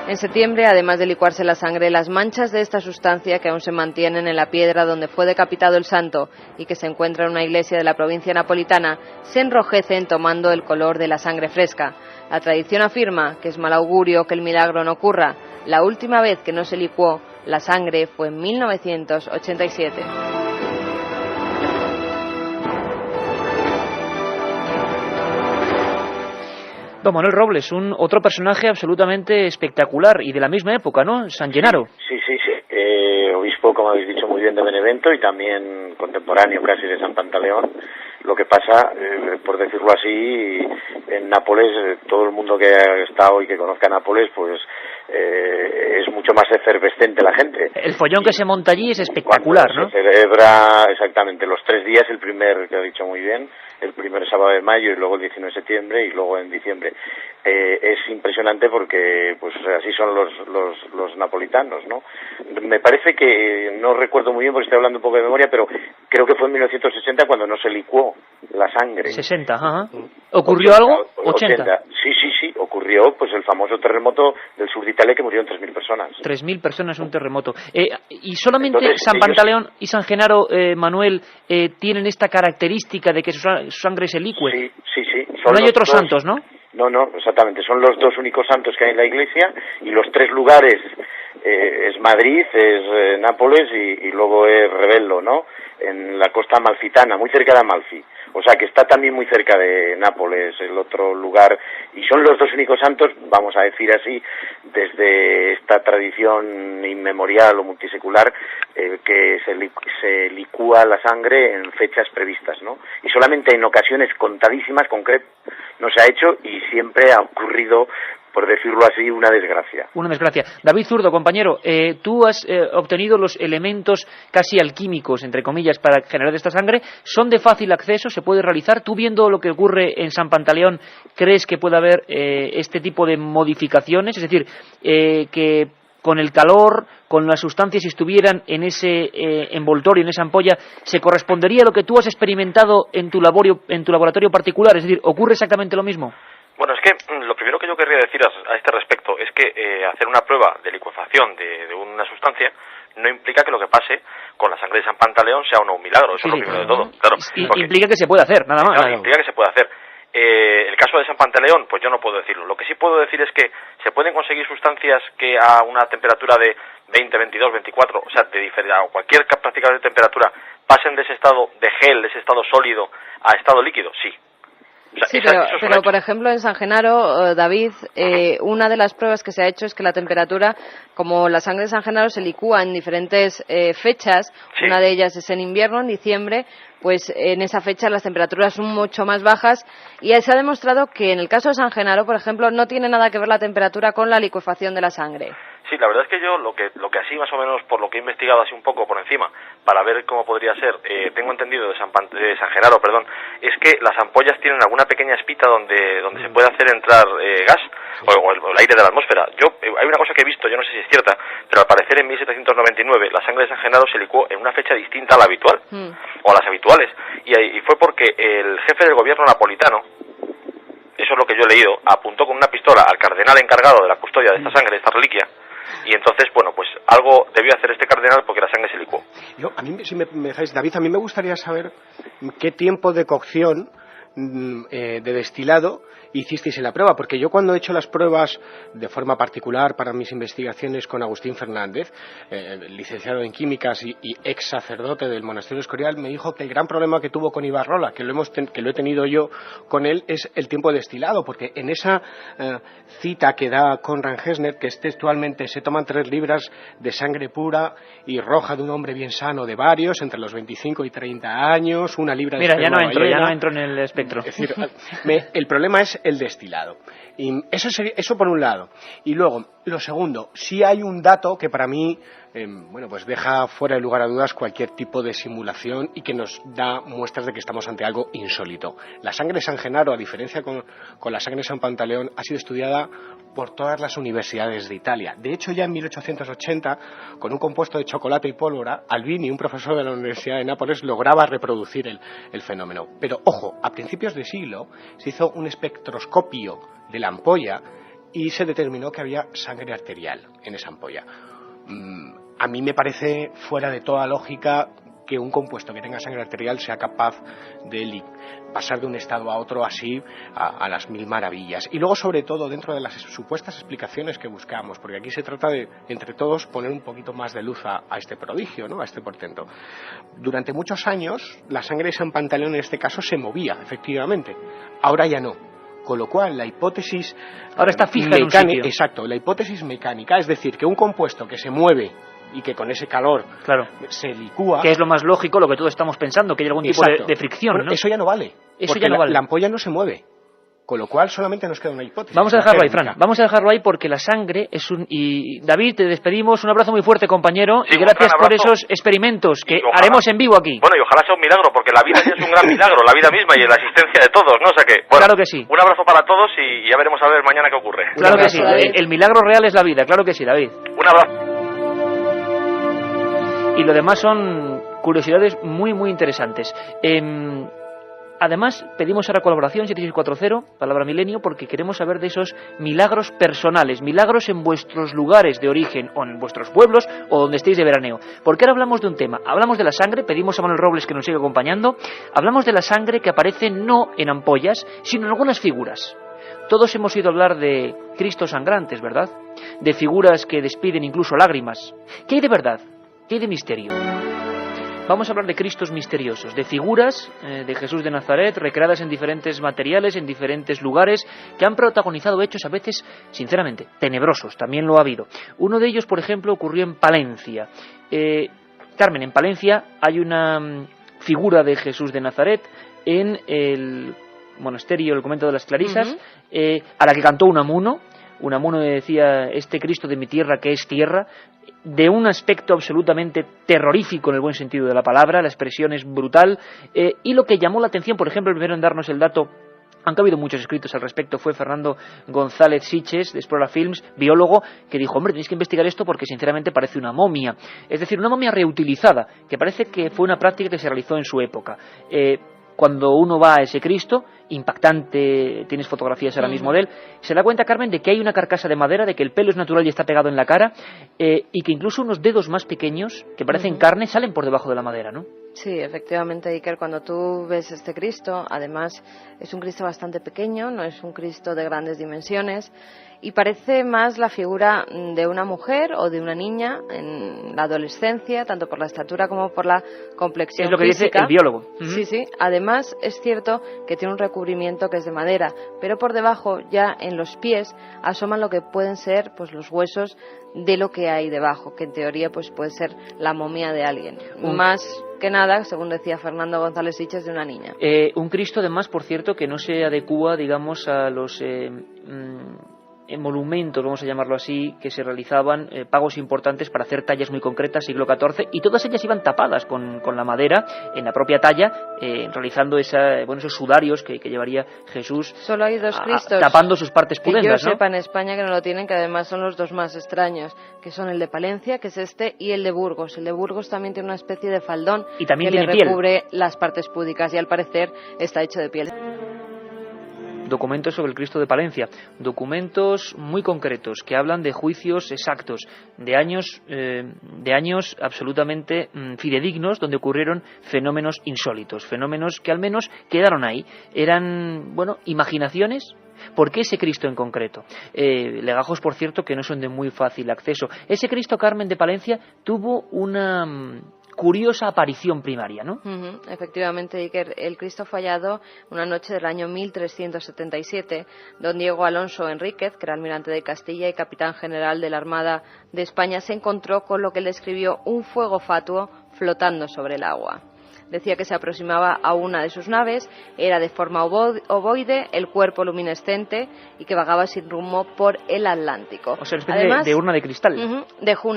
En septiembre, además de licuarse la sangre, las manchas de esta sustancia que aún se mantienen en la piedra donde fue decapitado el santo y que se encuentra en una iglesia de la provincia napolitana, se enrojecen tomando el color de la sangre fresca. La tradición afirma que es mal augurio que el milagro no ocurra. La última vez que no se licuó la sangre fue en 1987.
Don Manuel Robles, otro personaje absolutamente espectacular y de la misma época, ¿no? San Genaro.
Sí. Obispo, como habéis dicho muy bien, de Benevento y también contemporáneo casi de San Pantaleón. Lo que pasa, por decirlo así, en Nápoles, todo el mundo que ha estado y que conozca Nápoles, pues es mucho más efervescente la gente.
El follón que se monta allí es espectacular, ¿no?
Se celebra exactamente los 3 días, el primer, que ha dicho muy bien, el primer sábado de mayo y luego el 19 de septiembre y luego en diciembre. Es impresionante porque pues así son los napolitanos, ¿no? Me parece que, no recuerdo muy bien porque estoy hablando un poco de memoria, pero creo que fue en 1960 cuando no se licuó la sangre.
60, ajá. ¿Ocurrió algo? 80.
Sí, ocurrió pues el famoso terremoto del sur de Italia que murieron 3.000 personas.
3.000 personas, un terremoto. Y solamente entonces, San Pantaleón y San Genaro, Manuel, tienen esta característica de que su sangre se licue.
Sí.
No hay otros santos, ¿no?
No, exactamente. Son los 2 únicos santos que hay en la iglesia y los 3 lugares es Madrid, es Nápoles y luego es Rebello, ¿no? En la costa amalfitana, muy cerca de Amalfi. O sea que está también muy cerca de Nápoles, el otro lugar. Y son los 2 únicos santos, vamos a decir así, desde esta tradición inmemorial o multisecular, que se licúa la sangre en fechas previstas, ¿no? Y solamente en ocasiones contadísimas, concretas, no se ha hecho y siempre ha ocurrido, por decirlo así, una desgracia.
Una desgracia. David Zurdo, compañero, tú has obtenido los elementos casi alquímicos, entre comillas, para generar esta sangre. ¿Son de fácil acceso? ¿Se puede realizar? Tú, viendo lo que ocurre en San Pantaleón, ¿crees que puede haber este tipo de modificaciones? Es decir, que con el calor, con las sustancias, si estuvieran en ese envoltorio, en esa ampolla, ¿se correspondería a lo que tú has experimentado en tu laboratorio particular? Es decir, ¿ocurre exactamente lo mismo?
Bueno, es que lo primero que yo querría decir a este respecto es que hacer una prueba de licuefacción de una sustancia no implica que lo que pase con la sangre de San Pantaleón sea o no un milagro. Eso es lo primero de todo. Claro,
implica que se puede hacer, nada más.
Claro, implica que se puede hacer. El caso de San Pantaleón, pues yo no puedo decirlo. Lo que sí puedo decir es que se pueden conseguir sustancias que a una temperatura de 20, 22, 24, o sea, a cualquier prácticamente temperatura, pasen de ese estado de gel, de ese estado sólido, a estado líquido, sí. O sea,
sí, pero por ejemplo en San Genaro, David, una de las pruebas que se ha hecho es que la temperatura, como la sangre de San Genaro se licúa en diferentes fechas, una de ellas es en invierno, en diciembre, pues en esa fecha las temperaturas son mucho más bajas y se ha demostrado que en el caso de San Genaro, por ejemplo, no tiene nada que ver la temperatura con la licuefacción de la sangre.
Sí, la verdad es que yo lo que así más o menos por lo que he investigado así un poco por encima para ver cómo podría ser, tengo entendido de San Genaro, es que las ampollas tienen alguna pequeña espita donde se puede hacer entrar gas o el aire de la atmósfera. Hay una cosa que he visto, yo no sé si es cierta, pero al parecer en 1799 la sangre de San Genaro se licuó en una fecha distinta a la habitual o a las habituales y fue porque el jefe del gobierno napolitano, eso es lo que yo he leído, apuntó con una pistola al cardenal encargado de la custodia de esta sangre, de esta reliquia. Y entonces, bueno, pues algo debió hacer este cardenal porque la sangre se licuó.
A mí, si me dejáis, David, a mí me gustaría saber qué tiempo de cocción de destilado hicisteis en la prueba, porque yo cuando he hecho las pruebas de forma particular para mis investigaciones con Agustín Fernández, licenciado en químicas y ex sacerdote del monasterio Escorial, me dijo que el gran problema que tuvo con Ibarrola, que lo he tenido yo con él, es el tiempo de destilado, porque en esa cita que da Conrad Gessner, que es textualmente, se toman 3 libras de sangre pura y roja de un hombre bien sano de varios, entre los 25 y 30 años, 1 libra de
Mira, ya
esperma
no entro en el espectro.
Es decir, el problema es el destilado. Y eso por un lado. Y luego, lo segundo, sí hay un dato que para mí pues deja fuera de lugar a dudas cualquier tipo de simulación y que nos da muestras de que estamos ante algo insólito. La sangre de San Genaro, a diferencia con la sangre de San Pantaleón, ha sido estudiada por todas las universidades de Italia. De hecho, ya en 1880, con un compuesto de chocolate y pólvora, Albini, un profesor de la Universidad de Nápoles, lograba reproducir el fenómeno. Pero, ojo, a principios de siglo se hizo un espectroscopio de la ampolla y se determinó que había sangre arterial en esa ampolla. A mí me parece fuera de toda lógica que un compuesto que tenga sangre arterial sea capaz de pasar de un estado a otro así a las mil maravillas. Y luego, sobre todo, dentro de las supuestas explicaciones que buscamos, porque aquí se trata de, entre todos, poner un poquito más de luz a este prodigio, ¿no?, a este portento. Durante muchos años, la sangre de San Pantaleón, en este caso, se movía, efectivamente. Ahora ya no. Con lo cual, la hipótesis
ahora está fija en un sitio.
Exacto, la hipótesis mecánica, es decir, que un compuesto que se mueve y que con ese calor se licúa,
que es lo más lógico, lo que todos estamos pensando, que hay algún tipo de fricción.
Bueno, ¿no? Eso ya no vale, porque la ampolla no se mueve, con lo cual solamente nos queda una hipótesis.
Vamos a dejarlo ahí, Fran, vamos a dejarlo ahí porque la sangre es y David, te despedimos, un abrazo muy fuerte, compañero, y gracias por esos experimentos que haremos en vivo aquí.
Bueno, y ojalá sea un milagro, porque la vida ya es un gran milagro, la vida misma y la existencia de todos, ¿no? O sea que, bueno,
claro que sí.
Un abrazo para todos y ya veremos a ver mañana qué ocurre.
Claro que sí, el milagro real es la vida, claro que sí, David.
Un abrazo.
Y lo demás son curiosidades muy, muy interesantes. Además, pedimos ahora colaboración 7640, palabra milenio, porque queremos saber de esos milagros personales, milagros en vuestros lugares de origen, o en vuestros pueblos, o donde estéis de veraneo. Porque ahora hablamos de un tema, hablamos de la sangre, pedimos a Manuel Robles que nos siga acompañando, hablamos de la sangre que aparece no en ampollas, sino en algunas figuras. Todos hemos oído hablar de Cristos sangrantes, ¿verdad? De figuras que despiden incluso lágrimas. ¿Qué hay de verdad? ¿Qué hay de misterio? Vamos a hablar de Cristos misteriosos, de figuras de Jesús de Nazaret, recreadas en diferentes materiales, en diferentes lugares, que han protagonizado hechos a veces, sinceramente, tenebrosos, también lo ha habido. Uno de ellos, por ejemplo, ocurrió en Palencia. Carmen, en Palencia hay una figura de Jesús de Nazaret en el monasterio, el convento de las Clarisas, a la que cantó Unamuno. Unamuno decía, este Cristo de mi tierra que es tierra, de un aspecto absolutamente terrorífico en el buen sentido de la palabra, la expresión es brutal, y lo que llamó la atención, por ejemplo, el primero en darnos el dato, aunque ha habido muchos escritos al respecto, fue Fernando González Siches, de Explora Films, biólogo, que dijo, hombre, tenéis que investigar esto porque sinceramente parece una momia, es decir, una momia reutilizada, que parece que fue una práctica que se realizó en su época. cuando uno va a ese Cristo, impactante, tienes fotografías ahora mismo de él, se da cuenta, Carmen, de que hay una carcasa de madera, de que el pelo es natural y está pegado en la cara, y que incluso unos dedos más pequeños, que parecen carne, salen por debajo de la madera, ¿no?
Sí, efectivamente, Iker, cuando tú ves este Cristo, además es un Cristo bastante pequeño, no es un Cristo de grandes dimensiones, y parece más la figura de una mujer o de una niña en la adolescencia, tanto por la estatura como por la complexión
física. Es lo que
física.
dice el biólogo.
Sí, sí. Además, es cierto que tiene un recubrimiento que es de madera, pero por debajo, ya en los pies, asoman lo que pueden ser pues los huesos de lo que hay debajo, que en teoría pues puede ser la momia de alguien. Más que nada, según decía Fernando González Siches, de una niña.
Un Cristo, además, por cierto, que no se adecúa, digamos, a los monumentos, vamos a llamarlo así, que se realizaban, pagos importantes para hacer tallas muy concretas, siglo XIV, y todas ellas iban tapadas con la madera en la propia talla, realizando esos sudarios que llevaría Jesús.
Solo hay dos Cristos
tapando sus partes pudendas,
que yo sepa en España que no lo tienen, que además son los dos más extraños, que son el de Palencia, que es este, y el de Burgos. El de Burgos también tiene una especie de faldón
y también
que
tiene
le recubre
piel.
Las partes púdicas, y al parecer está hecho de piel.
Documentos sobre el Cristo de Palencia, documentos muy concretos que hablan de juicios exactos, de años absolutamente fidedignos, donde ocurrieron fenómenos insólitos, fenómenos que al menos quedaron ahí. Eran, imaginaciones. ¿Por qué ese Cristo en concreto? Legajos, por cierto, que no son de muy fácil acceso. Ese Cristo, Carmen, de Palencia tuvo una curiosa aparición primaria, ¿no?
Efectivamente, Iker, el Cristo fue hallado una noche del año 1377. Don Diego Alonso Enríquez, que era almirante de Castilla y capitán general de la Armada de España, se encontró con lo que él describió un fuego fatuo flotando sobre el agua. Decía que se aproximaba a una de sus naves, era de forma ovoide, el cuerpo luminescente y que vagaba sin rumbo por el Atlántico.
O sea, una especie de urna de cristal.
Dejó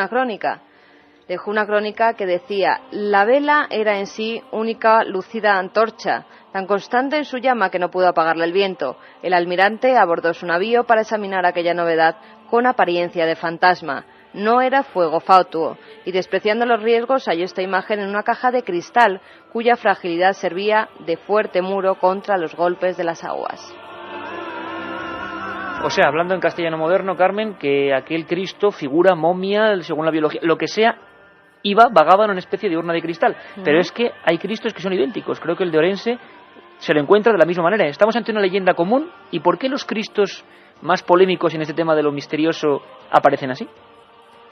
una crónica que decía: la vela era en sí única lucida antorcha, tan constante en su llama que no pudo apagarla el viento. El almirante abordó su navío para examinar aquella novedad con apariencia de fantasma. No era fuego fatuo, y despreciando los riesgos halló esta imagen en una caja de cristal cuya fragilidad servía de fuerte muro contra los golpes de las aguas.
O sea, hablando en castellano moderno, Carmen, que aquel Cristo, figura, momia, según la biología, lo que sea, vagaba en una especie de urna de cristal. Pero es que hay Cristos que son idénticos. Creo que el de Orense se lo encuentra de la misma manera. Estamos ante una leyenda común. ¿Y por qué los Cristos más polémicos en este tema de lo misterioso aparecen así?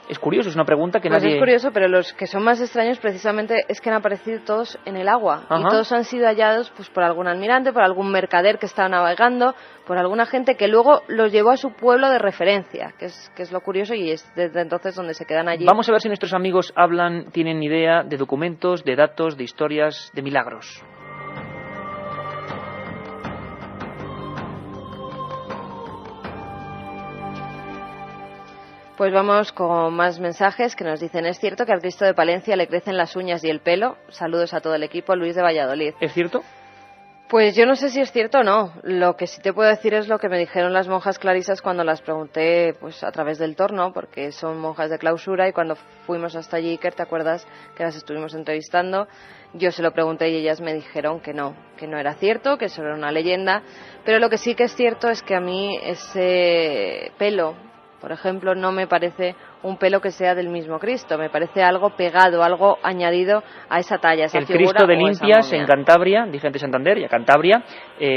Es curioso, es una pregunta que nadie...
Es curioso, pero los que son más extraños precisamente es que han aparecido todos en el agua. Y todos han sido hallados pues por algún almirante, por algún mercader que estaba navegando, por alguna gente que luego los llevó a su pueblo de referencia, que es lo curioso, y es desde entonces donde se quedan allí.
Vamos a ver si nuestros amigos tienen idea de documentos, de datos, de historias, de milagros.
Pues vamos con más mensajes que nos dicen: es cierto que al Cristo de Palencia le crecen las uñas y el pelo. Saludos a todo el equipo. Luis de Valladolid.
¿Es cierto?
Pues yo no sé si es cierto o no. Lo que sí te puedo decir es lo que me dijeron las monjas clarisas cuando las pregunté pues a través del torno, porque son monjas de clausura, y cuando fuimos hasta allí, Iker, ¿te acuerdas que las estuvimos entrevistando? Yo se lo pregunté y ellas me dijeron que no era cierto, que eso era una leyenda. Pero lo que sí que es cierto es que a mí ese pelo, por ejemplo, no me parece un pelo que sea del mismo Cristo, me parece algo pegado, algo añadido a esa talla, esa figura.
El Cristo de
o
Limpias en Cantabria, diferente Santander y a Cantabria,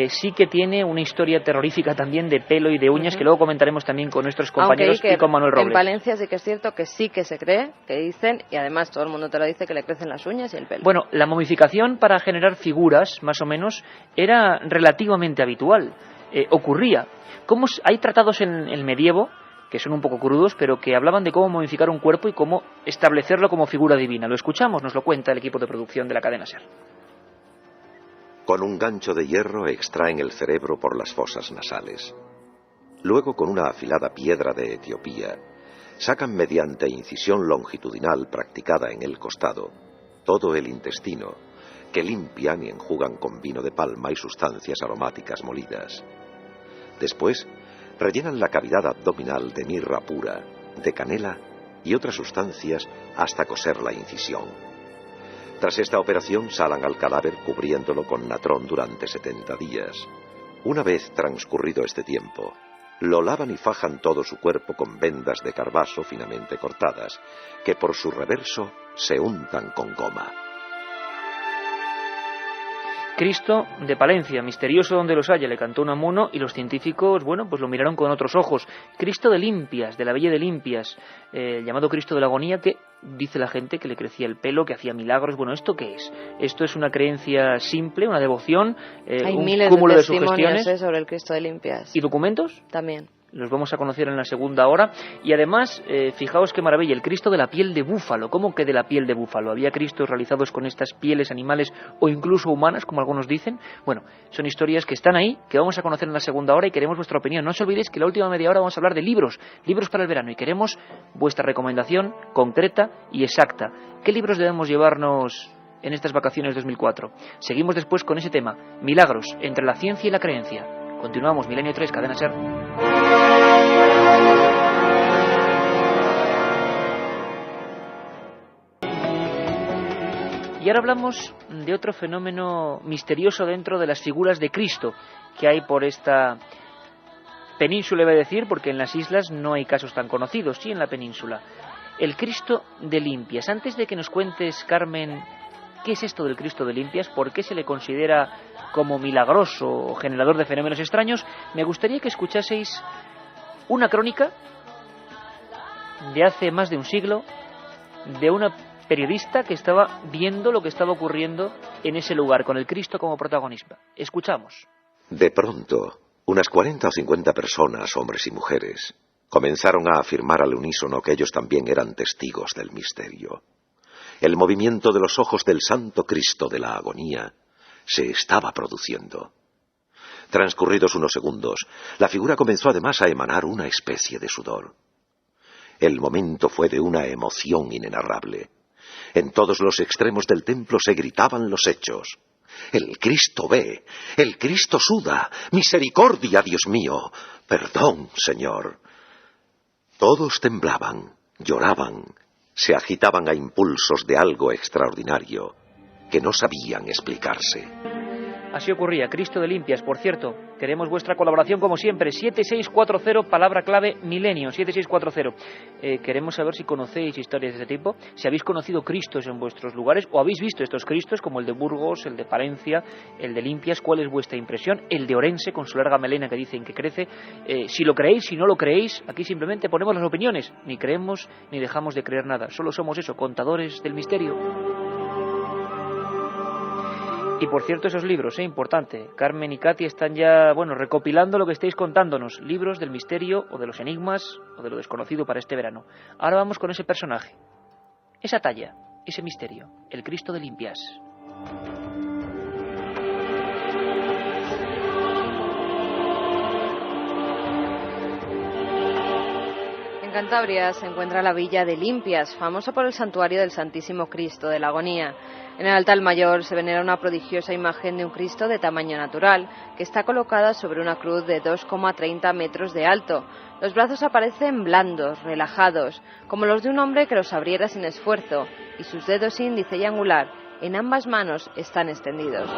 sí que tiene una historia terrorífica también de pelo y de uñas, que luego comentaremos también con nuestros compañeros y con Manuel Robles.
En Valencia sí que es cierto que sí que se cree, que dicen, y además todo el mundo te lo dice, que le crecen las uñas y el pelo.
Bueno, la momificación para generar figuras, más o menos, era relativamente habitual, ocurría. Hay tratados en el medievo que son un poco crudos, pero que hablaban de cómo momificar un cuerpo y cómo establecerlo como figura divina. Lo escuchamos, nos lo cuenta el equipo de producción de la cadena SER.
Con un gancho de hierro extraen el cerebro por las fosas nasales. Luego, con una afilada piedra de Etiopía, sacan mediante incisión longitudinal practicada en el costado todo el intestino, que limpian y enjugan con vino de palma y sustancias aromáticas molidas. Después, rellenan la cavidad abdominal de mirra pura, de canela y otras sustancias hasta coser la incisión. Tras esta operación salan al cadáver cubriéndolo con natrón durante 70 días. Una vez transcurrido este tiempo, lo lavan y fajan todo su cuerpo con vendas de carbaso finamente cortadas, que por su reverso se untan con goma.
Cristo de Palencia, misterioso donde los haya, le cantó Unamuno y los científicos, bueno, pues lo miraron con otros ojos. Cristo de Limpias, de la Valle de Limpias, llamado Cristo de la Agonía, que dice la gente que le crecía el pelo, que hacía milagros. Bueno, ¿esto qué es? Esto es una creencia simple, una devoción,
Hay
un
miles
cúmulo
de
de sugestiones.
sobre el Cristo de Limpias.
¿Y documentos?
También.
Los vamos a conocer en la segunda hora. Y además, fijaos qué maravilla, el Cristo de la piel de búfalo. ¿Cómo que de la piel de búfalo? ¿Había Cristos realizados con estas pieles animales o incluso humanas, como algunos dicen? Bueno, son historias que están ahí, que vamos a conocer en la segunda hora y queremos vuestra opinión. No os olvidéis que la última media hora vamos a hablar de libros para el verano, y queremos vuestra recomendación concreta y exacta. ¿Qué libros debemos llevarnos en estas vacaciones 2004? Seguimos después con ese tema, milagros entre la ciencia y la creencia. Continuamos, Milenio 3, Cadena SER. Y ahora hablamos de otro fenómeno misterioso dentro de las figuras de Cristo que hay por esta península, iba a decir, porque en las islas no hay casos tan conocidos, sí en la península. El Cristo de Limpias. Antes de que nos cuentes, Carmen, ¿qué es esto del Cristo de Limpias? ¿Por qué se le considera como milagroso o generador de fenómenos extraños? Me gustaría que escuchaseis una crónica de hace más de un siglo de una periodista que estaba viendo lo que estaba ocurriendo en ese lugar, con el Cristo como protagonista. Escuchamos.
De pronto, unas 40 o 50 personas, hombres y mujeres, comenzaron a afirmar al unísono que ellos también eran testigos del misterio. El movimiento de los ojos del Santo Cristo de la Agonía se estaba produciendo. Transcurridos unos segundos, la figura comenzó además a emanar una especie de sudor. El momento fue de una emoción inenarrable. En todos los extremos del templo se gritaban los hechos. El Cristo ve, el Cristo suda, misericordia, Dios mío, perdón, Señor. Todos temblaban, lloraban, se agitaban a impulsos de algo extraordinario que no sabían explicarse.
Así ocurría, Cristo de Limpias. Por cierto, queremos vuestra colaboración como siempre, 7640, palabra clave milenio, 7640. Queremos saber si conocéis historias de ese tipo, si habéis conocido Cristos en vuestros lugares o habéis visto estos Cristos como el de Burgos, el de Palencia, el de Limpias. ¿Cuál es vuestra impresión? El de Orense con su larga melena que dicen que crece. Si lo creéis, si no lo creéis, aquí simplemente ponemos las opiniones. Ni creemos ni dejamos de creer nada. Solo somos eso, contadores del misterio. Y por cierto, esos libros, importante. Carmen y Katy están ya, recopilando lo que estáis contándonos. Libros del misterio, o de los enigmas, o de lo desconocido para este verano. Ahora vamos con ese personaje. Esa talla, ese misterio. El Cristo de Limpias.
En Cantabria se encuentra la villa de Limpias, famosa por el santuario del Santísimo Cristo de la Agonía. En el altar mayor se venera una prodigiosa imagen de un Cristo de tamaño natural, que está colocada sobre una cruz de 2,30 metros de alto. Los brazos aparecen blandos, relajados, como los de un hombre que los abriera sin esfuerzo, y sus dedos índice y angular en ambas manos están extendidos.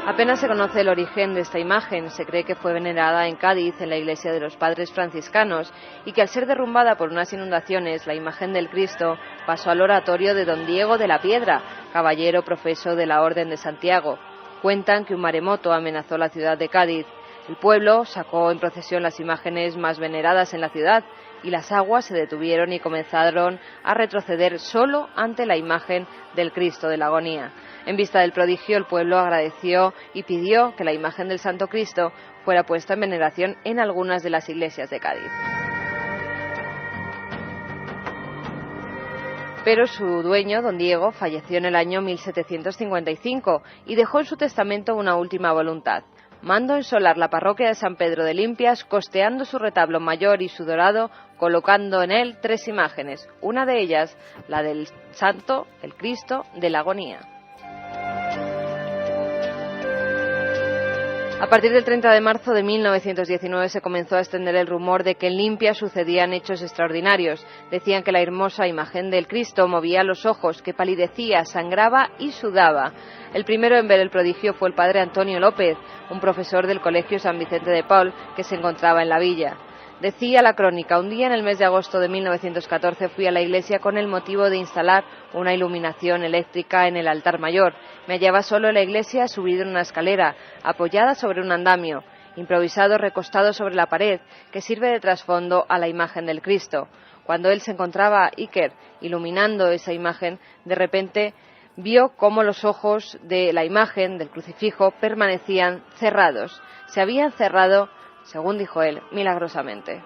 Apenas se conoce el origen de esta imagen. Se cree que fue venerada en Cádiz, en la iglesia de los padres franciscanos, y que al ser derrumbada por unas inundaciones, la imagen del Cristo pasó al oratorio de don Diego de la Piedra, caballero profeso de la Orden de Santiago. Cuentan que un maremoto amenazó la ciudad de Cádiz. El pueblo sacó en procesión las imágenes más veneradas en la ciudad, y las aguas se detuvieron y comenzaron a retroceder solo ante la imagen del Cristo de la Agonía. En vista del prodigio, el pueblo agradeció y pidió que la imagen del Santo Cristo fuera puesta en veneración en algunas de las iglesias de Cádiz. Pero su dueño, don Diego, falleció en el año 1755 y dejó en su testamento una última voluntad: mando ensolar la parroquia de San Pedro de Limpias, costeando su retablo mayor y su dorado, colocando en él 3 imágenes, una de ellas la del Santo, el Cristo de la Agonía. A partir del 30 de marzo de 1919 se comenzó a extender el rumor de que en Limpia sucedían hechos extraordinarios. Decían que la hermosa imagen del Cristo movía los ojos, que palidecía, sangraba y sudaba. El primero en ver el prodigio fue el padre Antonio López, un profesor del Colegio San Vicente de Paul, que se encontraba en la villa. Decía la crónica: un día en el mes de agosto de 1914 fui a la iglesia con el motivo de instalar una iluminación eléctrica en el altar mayor. Me hallaba solo en la iglesia, subido en una escalera, apoyada sobre un andamio, improvisado recostado sobre la pared, que sirve de trasfondo a la imagen del Cristo. Cuando él se encontraba, Iker, iluminando esa imagen, de repente vio cómo los ojos de la imagen del crucifijo permanecían cerrados. Se habían cerrado, según dijo él, milagrosamente.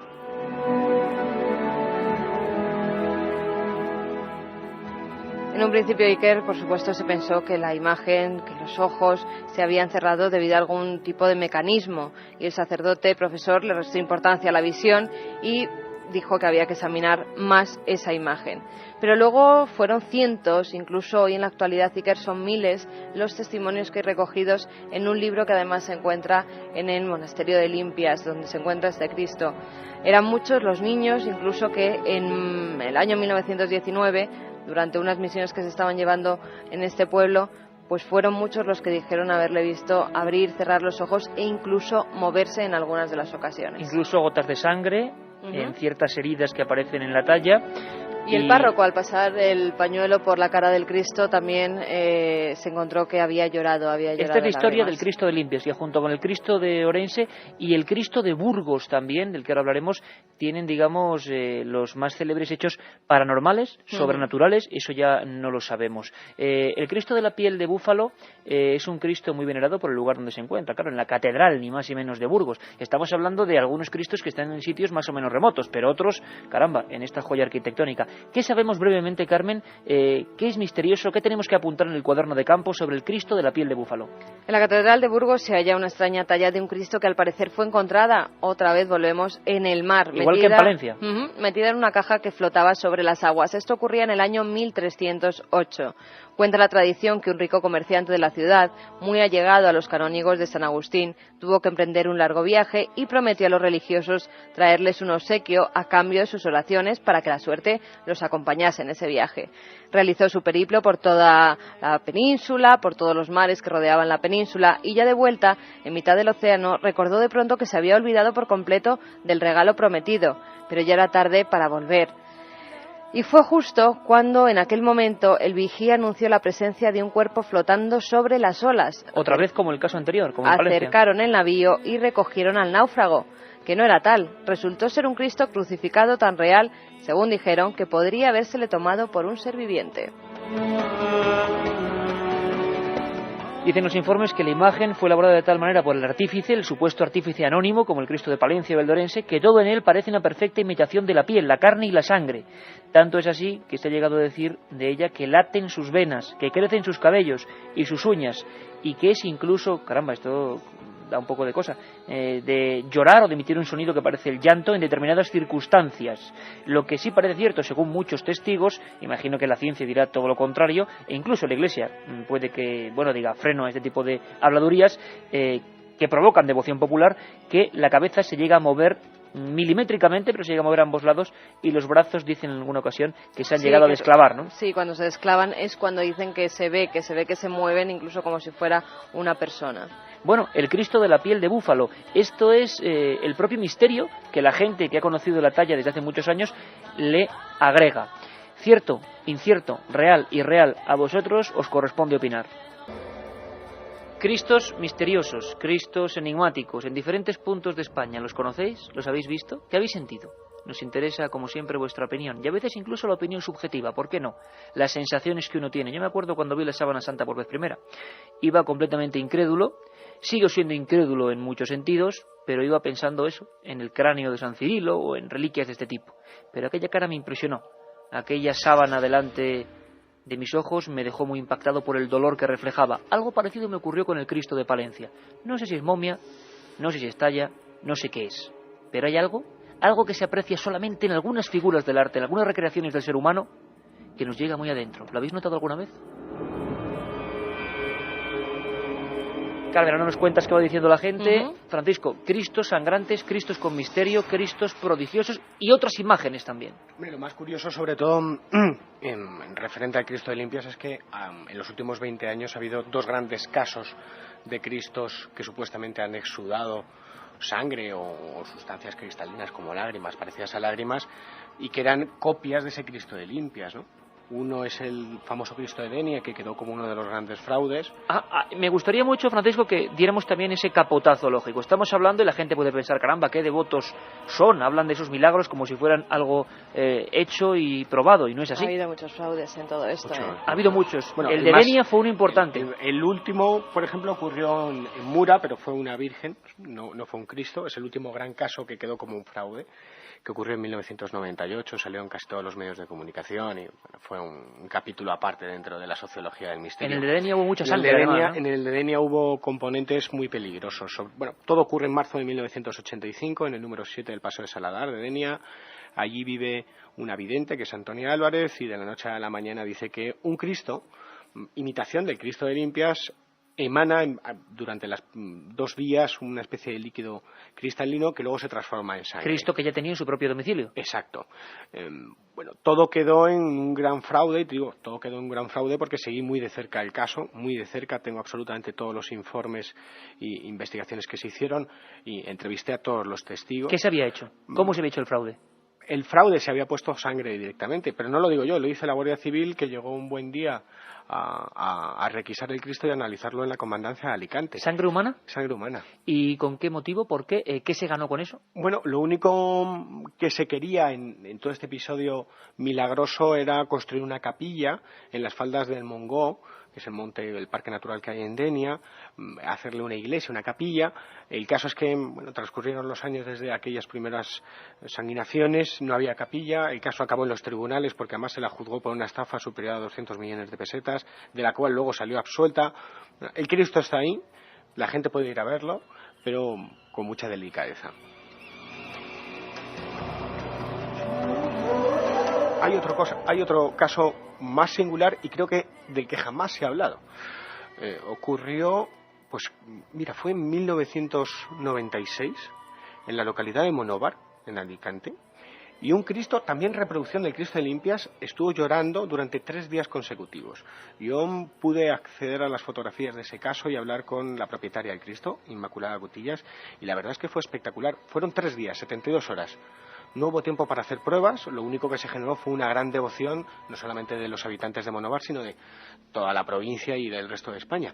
En un principio Iker, por supuesto, se pensó que la imagen, que los ojos se habían cerrado debido a algún tipo de mecanismo, y el sacerdote profesor le restó importancia a la visión y dijo que había que examinar más esa imagen. Pero luego fueron cientos, incluso hoy en la actualidad, Iker, son miles los testimonios que hay recogidos en un libro que además se encuentra en el monasterio de Limpias, donde se encuentra este Cristo. Eran muchos los niños, incluso que en el año 1919, durante unas misiones que se estaban llevando en este pueblo, pues fueron muchos los que dijeron haberle visto abrir, cerrar los ojos e incluso moverse en algunas de las ocasiones.
Incluso gotas de sangre en ciertas heridas que aparecen en la talla.
Y el párroco, al pasar el pañuelo por la cara del Cristo, también se encontró que había llorado.
Esta es la historia del Cristo de Limpias, y junto con el Cristo de Orense y el Cristo de Burgos también, del que ahora hablaremos, tienen, digamos, los más célebres hechos paranormales, sobrenaturales, eso ya no lo sabemos. El Cristo de la piel de búfalo es un Cristo muy venerado por el lugar donde se encuentra, claro, en la catedral, ni más ni menos, de Burgos. Estamos hablando de algunos Cristos que están en sitios más o menos remotos, pero otros, caramba, en esta joya arquitectónica. ¿Qué sabemos brevemente, Carmen? ¿Qué es misterioso? ¿Qué tenemos que apuntar en el cuaderno de campo sobre el Cristo de la piel de búfalo?
En la Catedral de Burgos se halla una extraña talla de un Cristo que al parecer fue encontrada, otra vez volvemos, en el mar.
Igual que en Palencia.
Metida en una caja que flotaba sobre las aguas. Esto ocurría en el año 1308. Cuenta la tradición que un rico comerciante de la ciudad, muy allegado a los canónigos de San Agustín, tuvo que emprender un largo viaje y prometió a los religiosos traerles un obsequio a cambio de sus oraciones para que la suerte los acompañase en ese viaje. Realizó su periplo por toda la península, por todos los mares que rodeaban la península, y ya de vuelta, en mitad del océano, recordó de pronto que se había olvidado por completo del regalo prometido, pero ya era tarde para volver. Y fue justo cuando, en aquel momento, el vigía anunció la presencia de un cuerpo flotando sobre las olas.
Otra vez como el caso anterior, como en Palencia.
Acercaron el navío y recogieron al náufrago, que no era tal. Resultó ser un Cristo crucificado tan real, según dijeron, que podría habérsele tomado por un ser viviente.
Dicen los informes que la imagen fue elaborada de tal manera por el artífice, el supuesto artífice anónimo, como el Cristo de Palencia o el de Orense, que todo en él parece una perfecta imitación de la piel, la carne y la sangre. Tanto es así que se ha llegado a decir de ella que laten sus venas, que crecen sus cabellos y sus uñas, y que es incluso, caramba, esto da un poco de cosa, de llorar o de emitir un sonido que parece el llanto en determinadas circunstancias. Lo que sí parece cierto, según muchos testigos, imagino que la ciencia dirá todo lo contrario, e incluso la Iglesia puede que, diga freno a este tipo de habladurías que provocan devoción popular, que la cabeza se llega a mover milimétricamente, pero se llega a mover a ambos lados, y los brazos dicen en alguna ocasión que se han llegado a desclavar, ¿no?
Sí, cuando se desclavan es cuando dicen que se ve que se mueven incluso como si fuera una persona.
Bueno, el Cristo de la piel de búfalo, esto es el propio misterio que la gente que ha conocido la talla desde hace muchos años le agrega. Cierto, incierto, real, irreal, a vosotros os corresponde opinar. Cristos misteriosos, Cristos enigmáticos, en diferentes puntos de España. ¿Los conocéis? ¿Los habéis visto? ¿Qué habéis sentido? Nos interesa, como siempre, vuestra opinión, y a veces incluso la opinión subjetiva, ¿por qué no? Las sensaciones que uno tiene. Yo me acuerdo cuando vi la sábana santa por vez primera. Iba completamente incrédulo, sigo siendo incrédulo en muchos sentidos, pero iba pensando eso, en el cráneo de San Cirilo o en reliquias de este tipo. Pero aquella cara me impresionó. Aquella sábana delante de mis ojos me dejó muy impactado por el dolor que reflejaba. Algo parecido me ocurrió con el Cristo de Palencia. No sé si es momia, no sé si es talla, no sé qué es. Pero hay algo que se aprecia solamente en algunas figuras del arte, en algunas recreaciones del ser humano, que nos llega muy adentro. ¿Lo habéis notado alguna vez? Carmen, ahora nos cuentas qué va diciendo la gente.
Ujú.
Francisco, Cristos sangrantes, Cristos con misterio, Cristos prodigiosos y otras imágenes también.
Hombre, lo más curioso, sobre todo en referente al Cristo de Limpias, es que en los últimos 20 años ha habido dos grandes casos de Cristos que supuestamente han exudado sangre o sustancias cristalinas como lágrimas, parecidas a lágrimas, y que eran copias de ese Cristo de Limpias, ¿no? Uno es el famoso Cristo de Denia, que quedó como uno de los grandes fraudes.
Me gustaría mucho, Francisco, que diéramos también ese capotazo lógico. Estamos hablando y la gente puede pensar, caramba, qué devotos son. Hablan de esos milagros como si fueran algo hecho y probado, y no es así.
Ha habido muchos fraudes en todo esto.
Ha habido muchos.
Bueno,
el de Denia fue uno importante.
El último, por ejemplo, ocurrió en Mura, pero fue una virgen, no fue un Cristo. Es el último gran caso que quedó como un fraude, que ocurrió en 1998, salió en casi todos los medios de comunicación y bueno, fue un capítulo aparte dentro de la sociología del misterio.
En el de Denia hubo mucha sangre.
En el de Denia hubo componentes muy peligrosos. Bueno, todo ocurre en marzo de 1985, en el número 7 del Paso de Saladar de Denia. Allí vive una vidente, que es Antonia Álvarez, y de la noche a la mañana dice que un Cristo, imitación del Cristo de Limpias, emana durante las 2 días una especie de líquido cristalino que luego se transforma en sangre.
Cristo que ya tenía en su propio domicilio.
Exacto. Bueno, todo quedó en un gran fraude, y te digo, todo quedó en un gran fraude porque seguí muy de cerca el caso, muy de cerca, tengo absolutamente todos los informes e investigaciones que se hicieron y entrevisté a todos los testigos.
¿Qué se había hecho? ¿Cómo se había hecho el fraude?
El fraude se había puesto sangre directamente, pero no lo digo yo, lo dice la Guardia Civil, que llegó un buen día a requisar el Cristo y analizarlo en la comandancia de Alicante.
¿Sangre humana?
Sangre humana.
¿Y con qué motivo? ¿Por qué? ¿Qué se ganó con eso?
Bueno, lo único que se quería en todo este episodio milagroso era construir una capilla en las faldas del Mongó, que es el monte del parque natural que hay en Denia, hacerle una iglesia, una capilla. El caso es que bueno, transcurrieron los años desde aquellas primeras sanguinaciones, no había capilla, el caso acabó en los tribunales porque además se la juzgó por una estafa superior a 200 millones de pesetas, de la cual luego salió absuelta. El Cristo está ahí, la gente puede ir a verlo, pero con mucha delicadeza. Hay otro caso más singular y creo que del que jamás se ha hablado. Ocurrió, pues mira, fue en 1996 en la localidad de Monóvar, en Alicante, y un Cristo, también reproducción del Cristo de Limpias, estuvo llorando durante 3 días consecutivos. Yo pude acceder a las fotografías de ese caso y hablar con la propietaria del Cristo, Inmaculada Gutillas, y la verdad es que fue espectacular. Fueron 3 días, 72 horas. No hubo tiempo para hacer pruebas, lo único que se generó fue una gran devoción, no solamente de los habitantes de Monóvar, sino de toda la provincia y del resto de España.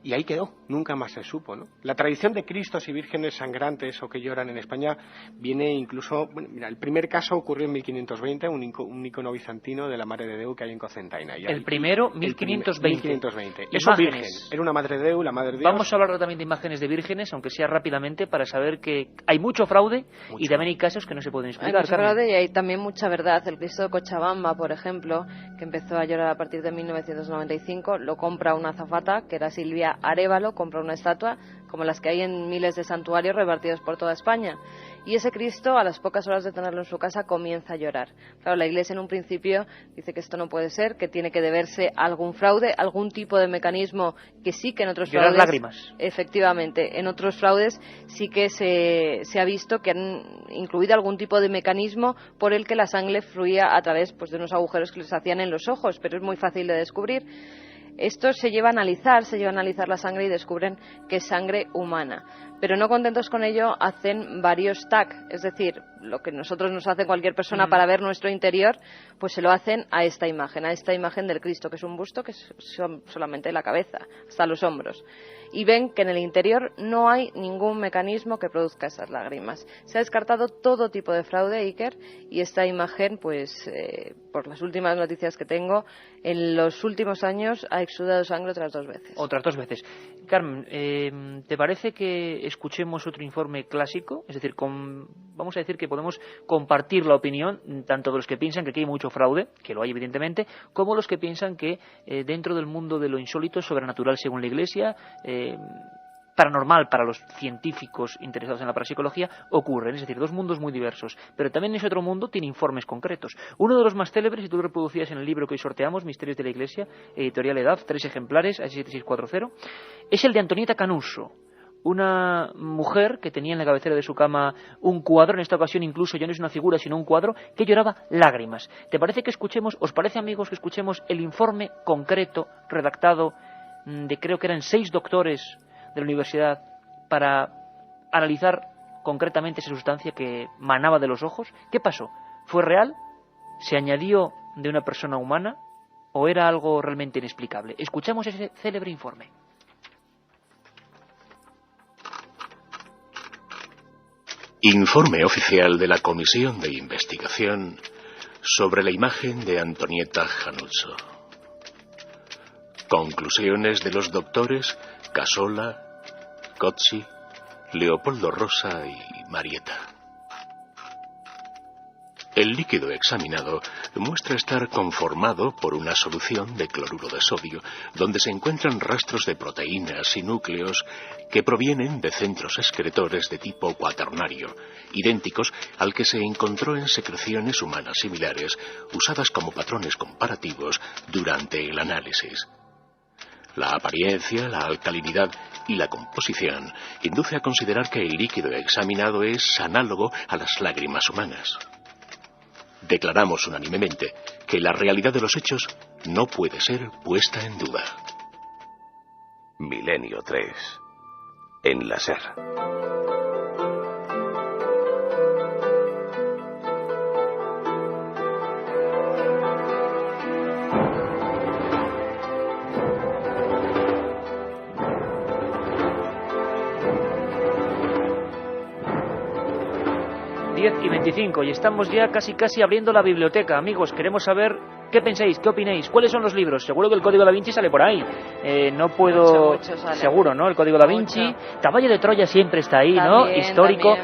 Y ahí quedó, nunca más se supo, ¿no? La tradición de Cristos y vírgenes sangrantes o que lloran en España viene incluso, bueno, mira, el primer caso ocurrió en 1520, un icono bizantino de la Madre de Déu que hay en Cocentaina.
El primero, 1520.
1520. Eso virgen, era una Madre de Déu, la Madre de Dios.
Vamos a hablar también de imágenes de vírgenes, aunque sea rápidamente, para saber que hay mucho fraude y también hay casos que no se pueden explicar.
Hay mucho fraude y hay también mucha verdad. El Cristo de Cochabamba, por ejemplo, que empezó a llorar a partir de 1995, lo compra una azafata, que era Silvia Arévalo, compra una estatua como las que hay en miles de santuarios repartidos por toda España. Y ese Cristo, a las pocas horas de tenerlo en su casa, comienza a llorar. Claro, la Iglesia en un principio dice que esto no puede ser, que tiene que deberse a algún fraude, algún tipo de mecanismo que sí que en otros
llorar
fraudes...
lágrimas.
Efectivamente, en otros fraudes sí que se ha visto que han incluido algún tipo de mecanismo por el que la sangre fluía a través pues, de unos agujeros que les hacían en los ojos, pero es muy fácil de descubrir. Esto se lleva a analizar la sangre y descubren que es sangre humana. Pero no contentos con ello, hacen varios TAC, es decir, lo que nosotros nos hace cualquier persona para ver nuestro interior, pues se lo hacen a esta imagen del Cristo, que es un busto que es solamente la cabeza, hasta los hombros. Y ven que en el interior no hay ningún mecanismo que produzca esas lágrimas. Se ha descartado todo tipo de fraude, Iker, y esta imagen, pues, por las últimas noticias que tengo, en los últimos años ha exudado sangre otras 2 veces.
Otras 2 veces. Carmen, ¿te parece que escuchemos otro informe clásico? Es decir, vamos a decir que podemos compartir la opinión tanto de los que piensan que aquí hay mucho fraude, que lo hay evidentemente, como los que piensan que dentro del mundo de lo insólito, sobrenatural según la Iglesia, paranormal para los científicos interesados en la parapsicología ocurren, es decir, dos mundos muy diversos, pero también ese otro mundo tiene informes concretos. Uno de los más célebres, y tú lo reproducías en el libro que hoy sorteamos, Misterios de la Iglesia, editorial Edad, 3 ejemplares, A7640, es el de Antonieta Canuso, una mujer que tenía en la cabecera de su cama un cuadro, en esta ocasión incluso ya no es una figura sino un cuadro, que lloraba lágrimas. ¿Te parece que escuchemos, os parece, amigos, que escuchemos el informe concreto, redactado de creo que eran 6 doctores de la universidad para analizar concretamente esa sustancia que manaba de los ojos? ¿Qué pasó? ¿Fue real? ¿Se añadió de una persona humana? ¿O era algo realmente inexplicable? Escuchamos ese célebre informe.
Informe oficial de la Comisión de Investigación sobre la imagen de Antonieta Canuso. Conclusiones de los doctores Casola, Cozzi, Leopoldo Rosa y Marietta. El líquido examinado muestra estar conformado por una solución de cloruro de sodio, donde se encuentran rastros de proteínas y núcleos que provienen de centros excretores de tipo cuaternario, idénticos al que se encontró en secreciones humanas similares, usadas como patrones comparativos durante el análisis. La apariencia, la alcalinidad y la composición induce a considerar que el líquido examinado es análogo a las lágrimas humanas. Declaramos unánimemente que la realidad de los hechos no puede ser puesta en duda.
Milenio 3. En la SER.
Y 25, y estamos ya casi abriendo la biblioteca. Amigos, queremos saber qué pensáis, qué opináis, cuáles son los libros. Seguro que el Código Da Vinci sale por ahí. No puedo...
Mucho sale.
Seguro, ¿no? El Código Da Vinci. Caballo de Troya siempre está ahí, ¿no?
También,
Histórico.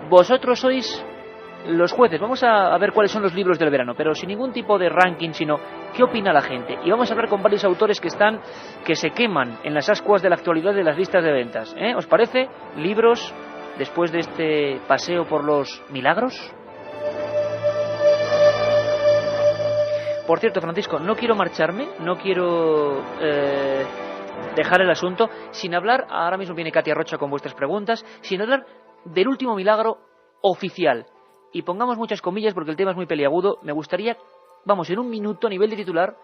Vosotros sois los jueces. Vamos a ver cuáles son los libros del verano, pero sin ningún tipo de ranking, sino qué opina la gente. Y vamos a hablar con varios autores que se queman en las ascuas de la actualidad de las listas de ventas. ¿Os parece? Libros... después de este paseo por los milagros. Por cierto, Francisco, no quiero marcharme, no quiero dejar el asunto sin hablar, ahora mismo viene Katia Rocha con vuestras preguntas, sin hablar del último milagro oficial. Y pongamos muchas comillas porque el tema es muy peliagudo. Me gustaría, vamos, en un minuto a nivel de titular,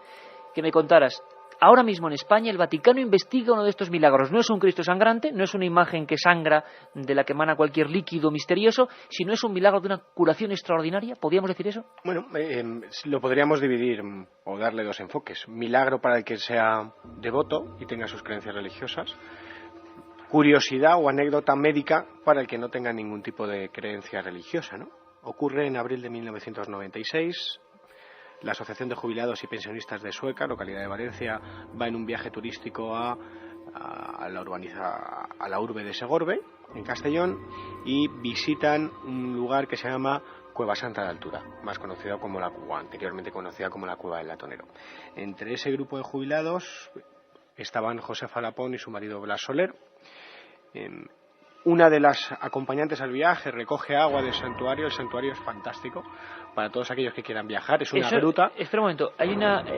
que me contaras. Ahora mismo en España el Vaticano investiga uno de estos milagros. No es un Cristo sangrante, no es una imagen que sangra de la que emana cualquier líquido misterioso, sino es un milagro de una curación extraordinaria. ¿Podríamos decir eso?
Bueno, lo podríamos dividir o darle dos enfoques. Milagro para el que sea devoto y tenga sus creencias religiosas. Curiosidad o anécdota médica para el que no tenga ningún tipo de creencia religiosa, ¿no? Ocurre en abril de 1996... La Asociación de Jubilados y Pensionistas de Sueca, localidad de Valencia, va en un viaje turístico a la urbe de Segorbe, en Castellón, y visitan un lugar que se llama Cueva Santa de Altura, más conocido como anteriormente conocida como la Cueva del Latonero. Entre ese grupo de jubilados estaban Josefa Lapón y su marido Blas Soler. Una de las acompañantes al viaje recoge agua del santuario. El santuario es fantástico para todos aquellos que quieran viajar. Es una gruta.
Espera un momento,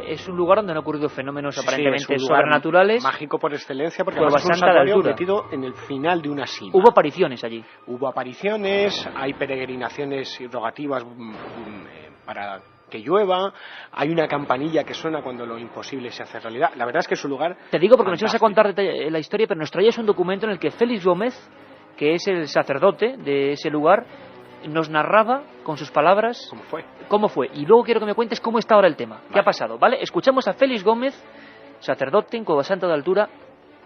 es un lugar donde han ocurrido fenómenos aparentemente sobrenaturales.
Mágico por excelencia, porque
Cueva
es un
Santa de
santuario
Altura.
metido en el final de una cima.
Hubo apariciones allí.
Hubo apariciones, hay peregrinaciones y rogativas para que llueva, hay una campanilla que suena cuando lo imposible se hace realidad. La verdad es que es un lugar
Te digo porque
fantástico.
nos ibas a contar la historia, pero nos traías un documento en el que Félix Gómez, que es el sacerdote de ese lugar, nos narraba con sus palabras cómo fue. Y luego quiero que me cuentes cómo está ahora el tema. ¿Qué ha pasado? ¿Vale? Escuchamos a Félix Gómez, sacerdote en Cueva Santa de Altura.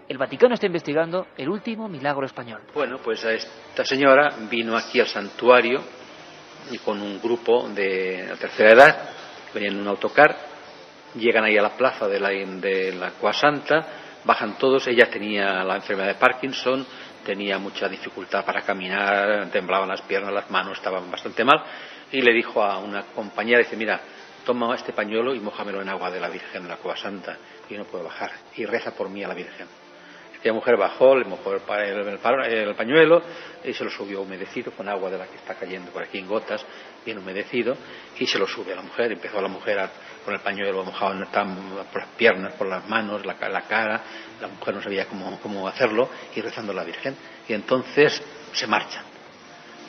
El Vaticano está investigando el último milagro español.
Bueno, pues a esta señora vino aquí al santuario y con un grupo de la tercera edad, venían en un autocar, llegan ahí a la plaza de la Cueva Santa, bajan todos. Ella tenía la enfermedad de Parkinson, tenía mucha dificultad para caminar, temblaban las piernas, las manos, estaban bastante mal, y le dijo a una compañera, dice, mira, toma este pañuelo y mójamelo en agua de la Virgen de la Cueva Santa, yo no puedo bajar, y reza por mí a la Virgen. Aquella mujer bajó, le mojó el pañuelo y se lo subió humedecido con agua de la que está cayendo por aquí en gotas, bien humedecido, y se lo sube a la mujer. Empezó la mujer con el pañuelo mojado por las piernas, por las manos, la cara. La mujer no sabía cómo hacerlo, y rezando a la Virgen. Y entonces se marchan.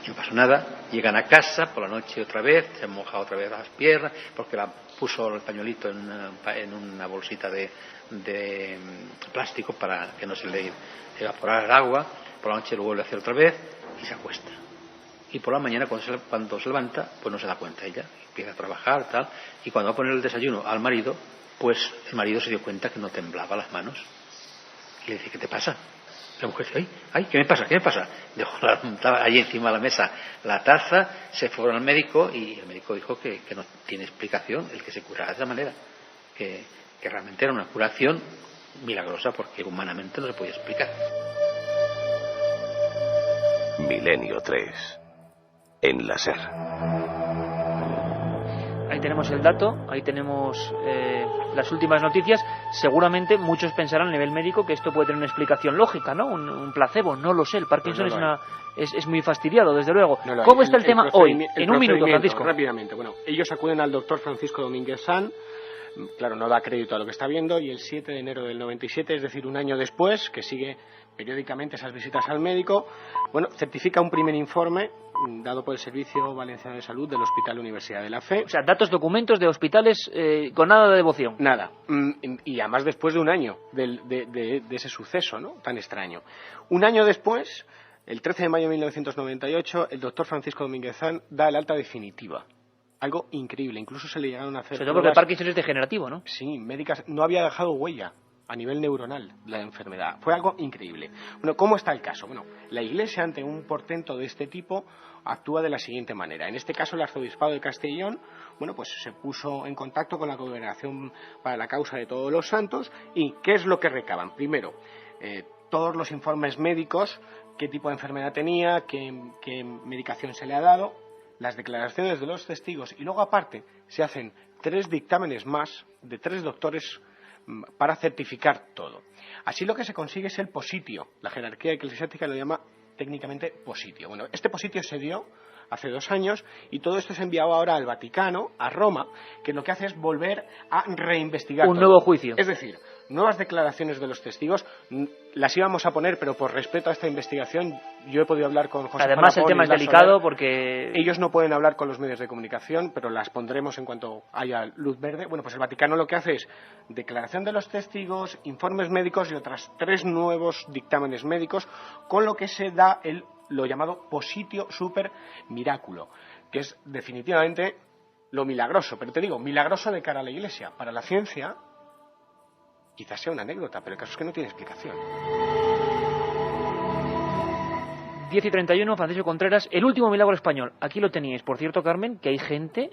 Y no pasó nada. Llegan a casa por la noche otra vez, se han mojado otra vez las piernas, porque la puso el pañuelito en una bolsita de plástico para que no se le evaporara el agua. Por la noche lo vuelve a hacer otra vez y se acuesta. Y por la mañana cuando se levanta, pues no se da cuenta ella, empieza a trabajar, tal, y cuando va a poner el desayuno al marido, pues el marido se dio cuenta que no temblaba las manos. Y le dice: ¿qué te pasa? La mujer dice: ay, ¿qué me pasa? Dejó allí encima de la mesa la taza, se fueron al médico, y el médico dijo que no tiene explicación el que se curara de esa manera, que realmente era una curación milagrosa, porque humanamente no se podía explicar.
Milenio 3. En la SER.
Ahí tenemos el dato, ahí tenemos las últimas noticias. Seguramente muchos pensarán a nivel médico que esto puede tener una explicación lógica, ¿no? Un placebo, no lo sé. El Parkinson es muy fastidiado, desde luego.
No
¿Cómo está el tema hoy? En un minuto, Francisco.
Rápidamente. Bueno, ellos acuden al doctor Francisco Domínguez San. Claro, no da crédito a lo que está viendo, y el 7 de enero del 97, es decir, un año después, que sigue periódicamente esas visitas al médico, bueno, certifica un primer informe dado por el Servicio Valenciano de Salud del Hospital Universidad de la Fe.
O sea, datos, documentos de hospitales con nada de devoción.
Nada. Y además después de un año de ese suceso, ¿no?, tan extraño. Un año después, el 13 de mayo de 1998, el doctor Francisco Domínguez Zan da el alta definitiva. Algo increíble. Incluso se le llegaron a hacer...
Sobre todo porque el Parkinson es degenerativo, ¿no?
Sí, médicas. No había dejado huella a nivel neuronal la enfermedad. Fue algo increíble. Bueno, ¿cómo está el caso? Bueno, la Iglesia, ante un portento de este tipo, actúa de la siguiente manera. En este caso, el Arzobispado de Castellón, bueno, pues se puso en contacto con la Congregación para la Causa de Todos los Santos. ¿Y qué es lo que recaban? Primero, todos los informes médicos, qué tipo de enfermedad tenía, qué medicación se le ha dado, las declaraciones de los testigos, y luego aparte se hacen 3 dictámenes más de 3 doctores para certificar todo. Así lo que se consigue es el positio. La jerarquía eclesiástica lo llama técnicamente positio. Bueno, este positio se dio hace 2 años, y todo esto es enviado ahora al Vaticano, a Roma, que lo que hace es volver a reinvestigar
un
todo.
Nuevo juicio.
Es decir, nuevas declaraciones de los testigos, las íbamos a poner, pero por respeto a esta investigación, yo he podido hablar con José
Además, el tema es delicado
Soler.
Porque
Ellos no pueden hablar con los medios de comunicación, pero las pondremos en cuanto haya luz verde. Bueno, pues el Vaticano lo que hace es declaración de los testigos, informes médicos y otras 3 nuevos dictámenes médicos, con lo que se da lo llamado positio super miraculo, que es definitivamente lo milagroso. Pero te digo, milagroso de cara a la Iglesia. Para la ciencia quizás sea una anécdota, pero el caso es que no tiene explicación.
10:31, Francisco Contreras, el último milagro español. Aquí lo teníais. Por cierto, Carmen, que hay gente,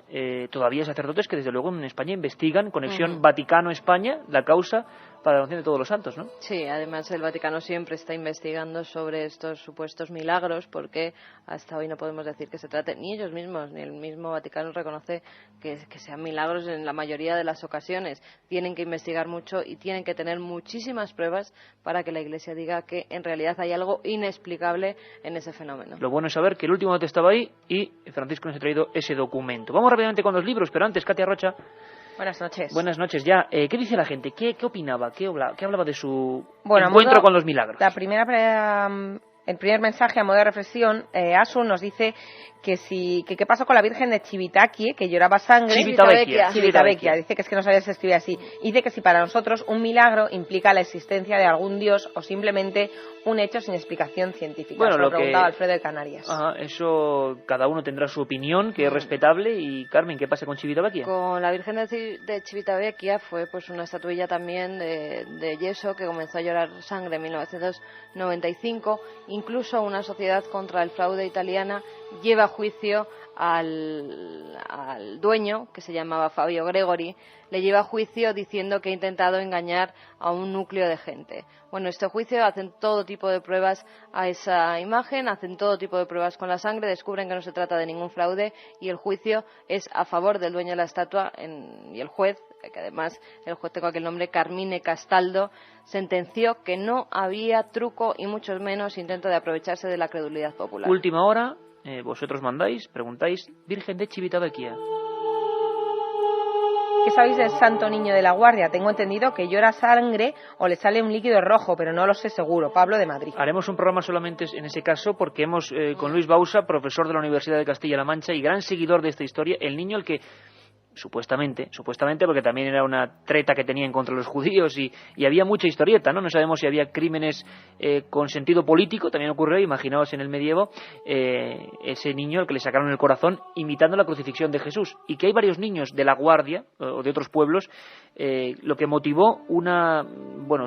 todavía sacerdotes, que desde luego en España investigan, conexión Vaticano-España, la causa para la oración de todos los santos, ¿no?
Sí, además el Vaticano siempre está investigando sobre estos supuestos milagros, porque hasta hoy no podemos decir que se trate, ni ellos mismos, ni el mismo Vaticano reconoce que sean milagros en la mayoría de las ocasiones. Tienen que investigar mucho y tienen que tener muchísimas pruebas para que la Iglesia diga que en realidad hay algo inexplicable en ese fenómeno.
Lo bueno es saber que el último dato estaba ahí y Francisco nos ha traído ese documento. Vamos rápidamente con los libros, pero antes, Katia Rocha.
Buenas noches.
Buenas noches ya. ¿Qué dice la gente? ¿Qué opinaba? ¿Qué hablaba de su encuentro con los milagros?
El primer mensaje a modo de reflexión, Asu nos dice que qué pasó con la Virgen de Civitavecchia, que lloraba sangre. Civitavecchia. Dice que es que no sabía si se escribe así. Dice que si para nosotros un milagro implica la existencia de algún dios o simplemente un hecho sin explicación científica.
Bueno,
lo preguntaba Alfredo de Canarias.
Eso cada uno tendrá su opinión, que es respetable. Y Carmen, ¿qué pasa con Civitavecchia?
Con la Virgen de Civitavecchia fue pues una estatuilla también de yeso que comenzó a llorar sangre en 1995. Incluso una sociedad contra el fraude italiana lleva a juicio al dueño, que se llamaba Fabio Gregori, le lleva a juicio diciendo que ha intentado engañar a un núcleo de gente. Bueno, este juicio hacen todo tipo de pruebas a esa imagen, hacen todo tipo de pruebas con la sangre, descubren que no se trata de ningún fraude y el juicio es a favor del dueño de la estatua y el juez que además el juez, tengo aquí el nombre, Carmine Castaldo, sentenció que no había truco y mucho menos intento de aprovecharse de la credulidad popular.
Última hora, vosotros mandáis, preguntáis, Virgen de Civitavecchia.
¿Qué sabéis del Santo Niño de la Guardia? Tengo entendido que llora sangre o le sale un líquido rojo, pero no lo sé seguro. Pablo de Madrid.
Haremos un programa solamente en ese caso porque hemos, con Luis Bausa, profesor de la Universidad de Castilla-La Mancha y gran seguidor de esta historia, el niño al que supuestamente, porque también era una treta que tenían contra los judíos y había mucha historieta, ¿no? No sabemos si había crímenes con sentido político, también ocurrió, imaginaos en el medievo, ese niño al que le sacaron el corazón imitando la crucifixión de Jesús, y que hay varios niños de la Guardia o de otros pueblos, lo que motivó una,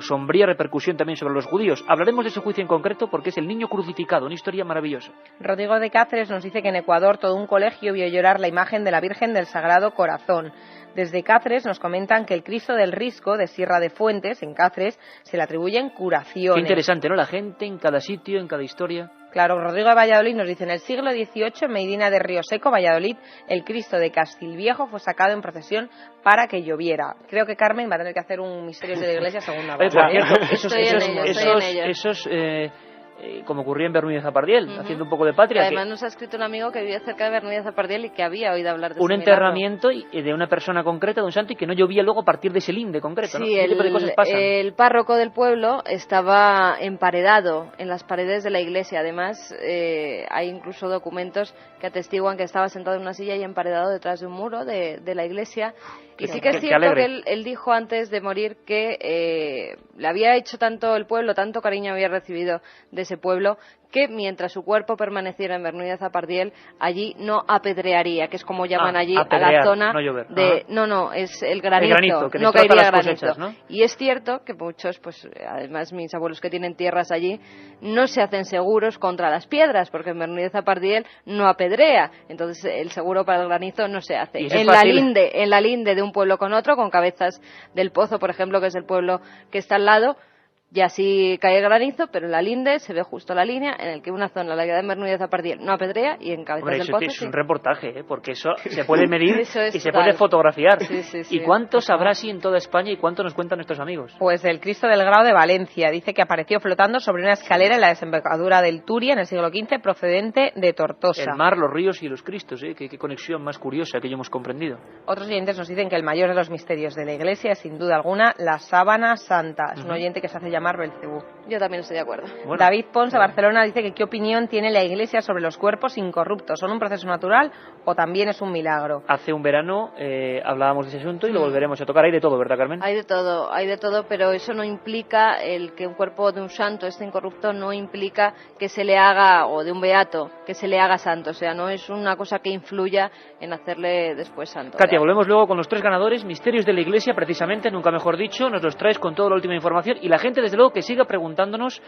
sombría repercusión también sobre los judíos. Hablaremos de ese juicio en concreto porque es el niño crucificado, una historia maravillosa.
Rodrigo de Cáceres nos dice que en Ecuador todo un colegio vio llorar la imagen de la Virgen del Sagrado Corazón. Desde Cáceres nos comentan que el Cristo del Risco de Sierra de Fuentes, en Cáceres, se le atribuyen curaciones.
Qué interesante, ¿no? La gente en cada sitio, en cada historia.
Claro, Rodrigo de Valladolid nos dice, en el siglo XVIII, en Medina de Río Seco, Valladolid, el Cristo de Castilviejo fue sacado en procesión para que lloviera. Creo que Carmen va a tener que hacer un Misterios de la Iglesia segunda parte.
Esos como ocurría en Bernuy de Zapardiel, haciendo un poco de patria.
Además nos ha escrito un amigo que vivía cerca de Bernuy de Zapardiel y que había oído hablar de
un enterramiento de una persona concreta, de un santo, y que no llovía luego a partir de ese linde concreto, ¿no?
Sí, el párroco del pueblo estaba emparedado en las paredes de la iglesia. Además, hay incluso documentos que atestiguan que estaba sentado en una silla y emparedado detrás de un muro de la iglesia. Y sí que es cierto que él dijo antes de morir que le había hecho tanto el pueblo, tanto cariño había recibido de ese pueblo, que mientras su cuerpo permaneciera en Bernuy de Zapardiel, allí no apedrearía, que es como llaman allí
apedrear,
a la zona
no llover.
de... No, es el granizo,
que
no caería granizo.
Cosechas, ¿no?
Y es cierto que muchos, además mis abuelos que tienen tierras allí, no se hacen seguros contra las piedras, porque en Bernuy de Zapardiel no apedrea, entonces el seguro para el granizo no se hace. En la linde de un pueblo con otro, con Cabezas del Pozo, por ejemplo, que es el pueblo que está al lado, y así cae granizo, pero en la linde se ve justo la línea en el que una zona, la de Bernuy de Zapardiel, no apedrea, y en Cabezas del Pozo
es un reportaje, porque eso se puede medir y se puede fotografiar.
Sí,
¿Y cuántos habrá así en toda España y cuánto nos cuentan nuestros amigos?
Pues el Cristo del Grao de Valencia dice que apareció flotando sobre una escalera en la desembocadura del Turia en el siglo XV, procedente de Tortosa.
El mar, los ríos y los cristos, qué conexión más curiosa que yo hemos comprendido.
Otros oyentes nos dicen que el mayor de los misterios de la Iglesia es sin duda alguna la sábana santa. Es un oyente que se hace llamar Belcebú.
Yo también estoy de acuerdo.
Bueno, David Pons de Barcelona dice que qué opinión tiene la Iglesia sobre los cuerpos incorruptos. ¿Son un proceso natural o también es un milagro?
Hace un verano hablábamos de ese asunto y lo volveremos a tocar. Hay de todo, ¿verdad, Carmen?
Hay de todo, pero eso no implica el que un cuerpo de un santo esté incorrupto, no implica que se le haga, o de un beato, que se le haga santo. O sea, no es una cosa que influya en hacerle después santo.
Katia, volvemos luego con los 3 ganadores, Misterios de la Iglesia, precisamente, nunca mejor dicho. Nos los traes con toda la última información y la gente, desde luego, que siga preguntándonos,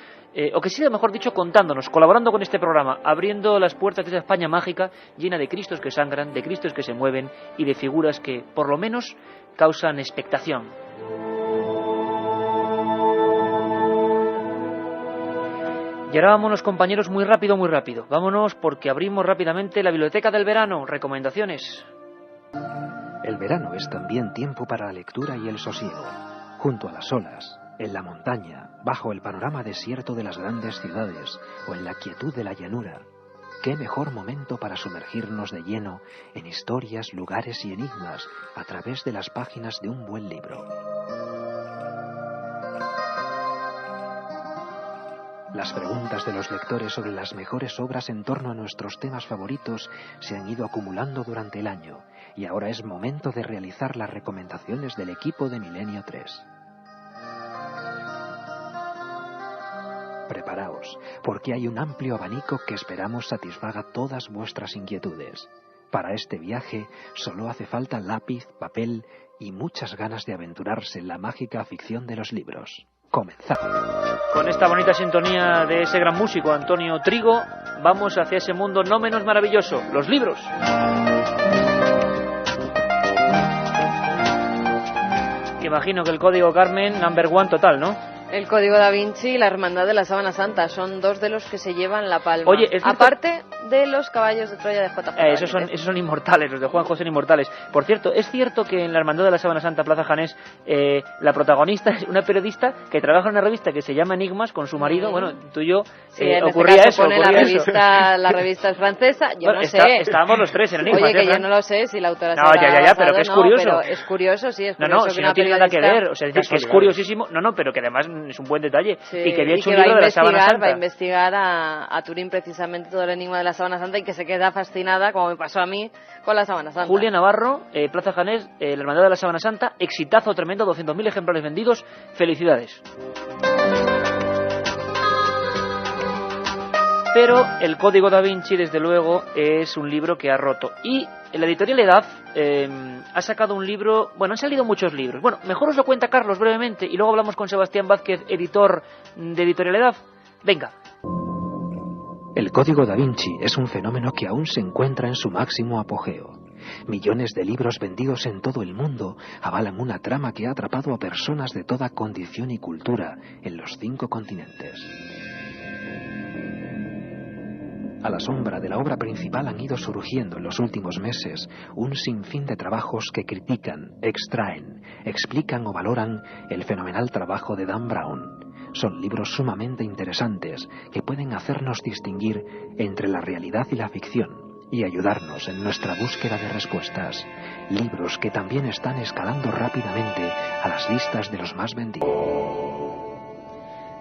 o que siga, mejor dicho, contándonos, colaborando con este programa, abriendo las puertas de esa España mágica llena de Cristos que sangran, de Cristos que se mueven y de figuras que, por lo menos, causan expectación. Y ahora vámonos, compañeros, muy rápido. Vámonos porque abrimos rápidamente la biblioteca del verano. Recomendaciones.
El verano es también tiempo para la lectura y el sosiego. Junto a las olas, en la montaña, bajo el panorama desierto de las grandes ciudades o en la quietud de la llanura. ¿Qué mejor momento para sumergirnos de lleno en historias, lugares y enigmas a través de las páginas de un buen libro? Las preguntas de los lectores sobre las mejores obras en torno a nuestros temas favoritos se han ido acumulando durante el año y ahora es momento de realizar las recomendaciones del equipo de Milenio 3. Preparaos, porque hay un amplio abanico que esperamos satisfaga todas vuestras inquietudes. Para este viaje solo hace falta lápiz, papel y muchas ganas de aventurarse en la mágica ficción de los libros. Comenzamos.
Con esta bonita sintonía de ese gran músico Antonio Trigo, vamos hacia ese mundo no menos maravilloso, los libros. Imagino que el código, Carmen, number one total, ¿no?
El Código da Vinci y la Hermandad de la Sábana Santa son dos de los que se llevan la palma.
Oye,
aparte de los caballos de Troya de J.J.
Esos son inmortales, los de Juan José son inmortales. Por cierto, es cierto que en la Hermandad de la Sábana Santa, Plaza Janés, la protagonista es una periodista que trabaja en una revista que se llama Enigmas con su marido. Bueno, tú y yo, ocurría eso.
La revista es francesa, yo no sé.
Estábamos los tres en Enigmas.
Oye, que yo no lo sé si la autora se
pero que es curioso.
Pero es curioso, sí, es curioso.
Si no tiene nada que ver, o sea, es que es curiosísimo. Pero que además es un buen detalle. Sí, y que había hecho un libro de la Sábana Santa.
Va a investigar a Turín precisamente todo el enigma de la Sábana Santa y que se queda fascinada, como me pasó a mí, con la Sábana Santa.
Julia Navarro, Plaza Janés, la Hermandad de la Sábana Santa, exitazo tremendo, 200.000 ejemplares vendidos, felicidades. Pero el Código da Vinci, desde luego, es un libro que ha roto. Y la editorial Edad ha sacado un libro... Bueno, han salido muchos libros. Bueno, mejor os lo cuenta Carlos brevemente y luego hablamos con Sebastián Vázquez, editor de editorial Edad. Venga.
El Código da Vinci es un fenómeno que aún se encuentra en su máximo apogeo. Millones de libros vendidos en todo el mundo avalan una trama que ha atrapado a personas de toda condición y cultura en los 5 continentes. A la sombra de la obra principal han ido surgiendo en los últimos meses un sinfín de trabajos que critican, extraen, explican o valoran el fenomenal trabajo de Dan Brown. Son libros sumamente interesantes que pueden hacernos distinguir entre la realidad y la ficción y ayudarnos en nuestra búsqueda de respuestas. Libros que también están escalando rápidamente a las listas de los más vendidos.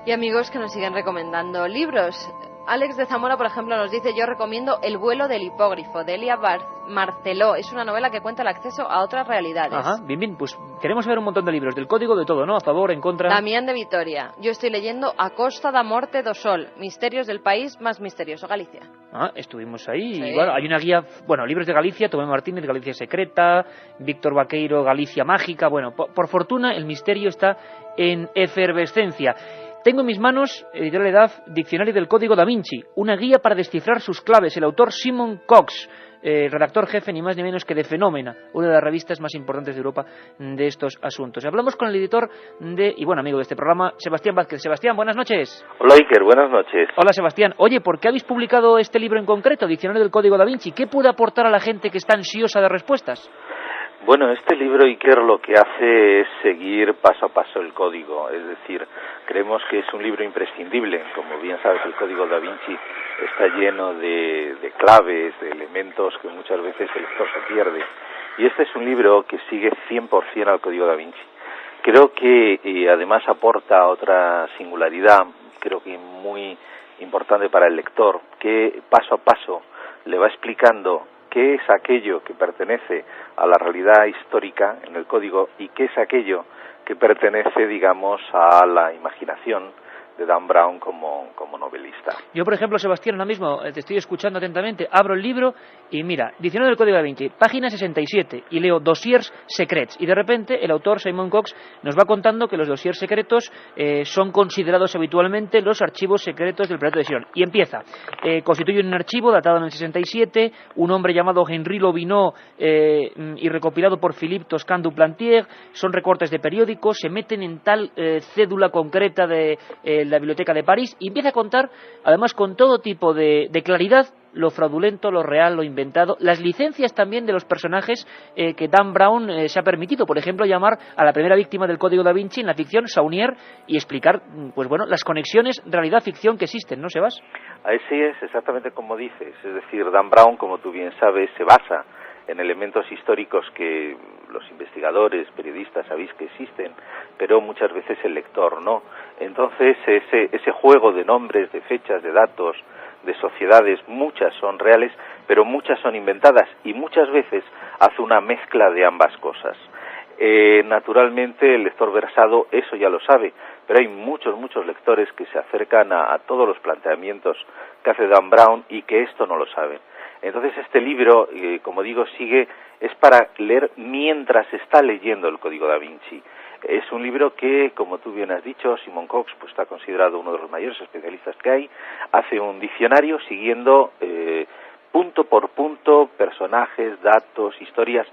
Y amigos que nos siguen recomendando libros. Alex de Zamora, por ejemplo, nos dice: yo recomiendo El vuelo del hipógrifo, de Elia Marceló. Es una novela que cuenta el acceso a otras realidades.
Ajá, bien, pues queremos ver un montón de libros, del código, de todo, ¿no? A favor, en contra...
Damián de Vitoria: yo estoy leyendo A Costa da Morte do Sol, misterios del país más misterioso, Galicia.
Estuvimos ahí,
sí.
Y bueno, hay una guía, libros de Galicia, Tomé Martínez, Galicia Secreta, Víctor Vaqueiro, Galicia Mágica. Bueno, por fortuna el misterio está en efervescencia. Tengo en mis manos, editorial Edad, Diccionario del Código da Vinci, una guía para descifrar sus claves. El autor Simon Cox, redactor jefe ni más ni menos que de Fenómena, una de las revistas más importantes de Europa de estos asuntos. Hablamos con el editor y amigo de este programa, Sebastián Vázquez. Sebastián, buenas noches.
Hola Iker, buenas noches.
Hola Sebastián. Oye, ¿por qué habéis publicado este libro en concreto, Diccionario del Código da Vinci? ¿Qué puede aportar a la gente que está ansiosa de respuestas?
Bueno, este libro, Iker, lo que hace es seguir paso a paso el código, es decir, creemos que es un libro imprescindible. Como bien sabes, el Código da Vinci está lleno de claves, de elementos que muchas veces el lector se pierde. Y este es un libro que sigue 100% al Código da Vinci. Creo que además aporta otra singularidad, creo que muy importante para el lector, que paso a paso le va explicando qué es aquello que pertenece a la realidad histórica en el código y qué es aquello que pertenece, digamos, a la imaginación de Dan Brown como novelista.
Yo, por ejemplo, Sebastián, ahora mismo te estoy escuchando atentamente, abro el libro y mira, Diccionario del Código da Vinci, página 67, y leo Dossiers Secrets, y de repente el autor Simon Cox nos va contando que los dossiers secretos son considerados habitualmente los archivos secretos del Palacio de Sion, y empieza, constituyen un archivo datado en el 67, un hombre llamado Henri Lobinot y recopilado por Philippe Toscan du Plantier, son recortes de periódicos, se meten en tal cédula concreta de la Biblioteca de París, y empieza a contar, además con todo tipo de claridad, lo fraudulento, lo real, lo inventado, las licencias también de los personajes que Dan Brown se ha permitido, por ejemplo, llamar a la primera víctima del Código da Vinci en la ficción, Saunier, y explicar, las conexiones realidad-ficción que existen, ¿no, Sebas?
Así es, exactamente como dices, es decir, Dan Brown, como tú bien sabes, se basa en elementos históricos que los investigadores, periodistas sabéis que existen, pero muchas veces el lector no. Entonces ese juego de nombres, de fechas, de datos, de sociedades, muchas son reales, pero muchas son inventadas, y muchas veces hace una mezcla de ambas cosas. Naturalmente el lector versado eso ya lo sabe, pero hay muchos lectores que se acercan a todos los planteamientos que hace Dan Brown y que esto no lo saben. Entonces este libro, como digo, es para leer mientras está leyendo el Código da Vinci. Es un libro que, como tú bien has dicho, Simon Cox pues está considerado uno de los mayores especialistas que hay. Hace un diccionario siguiendo punto por punto personajes, datos, historias.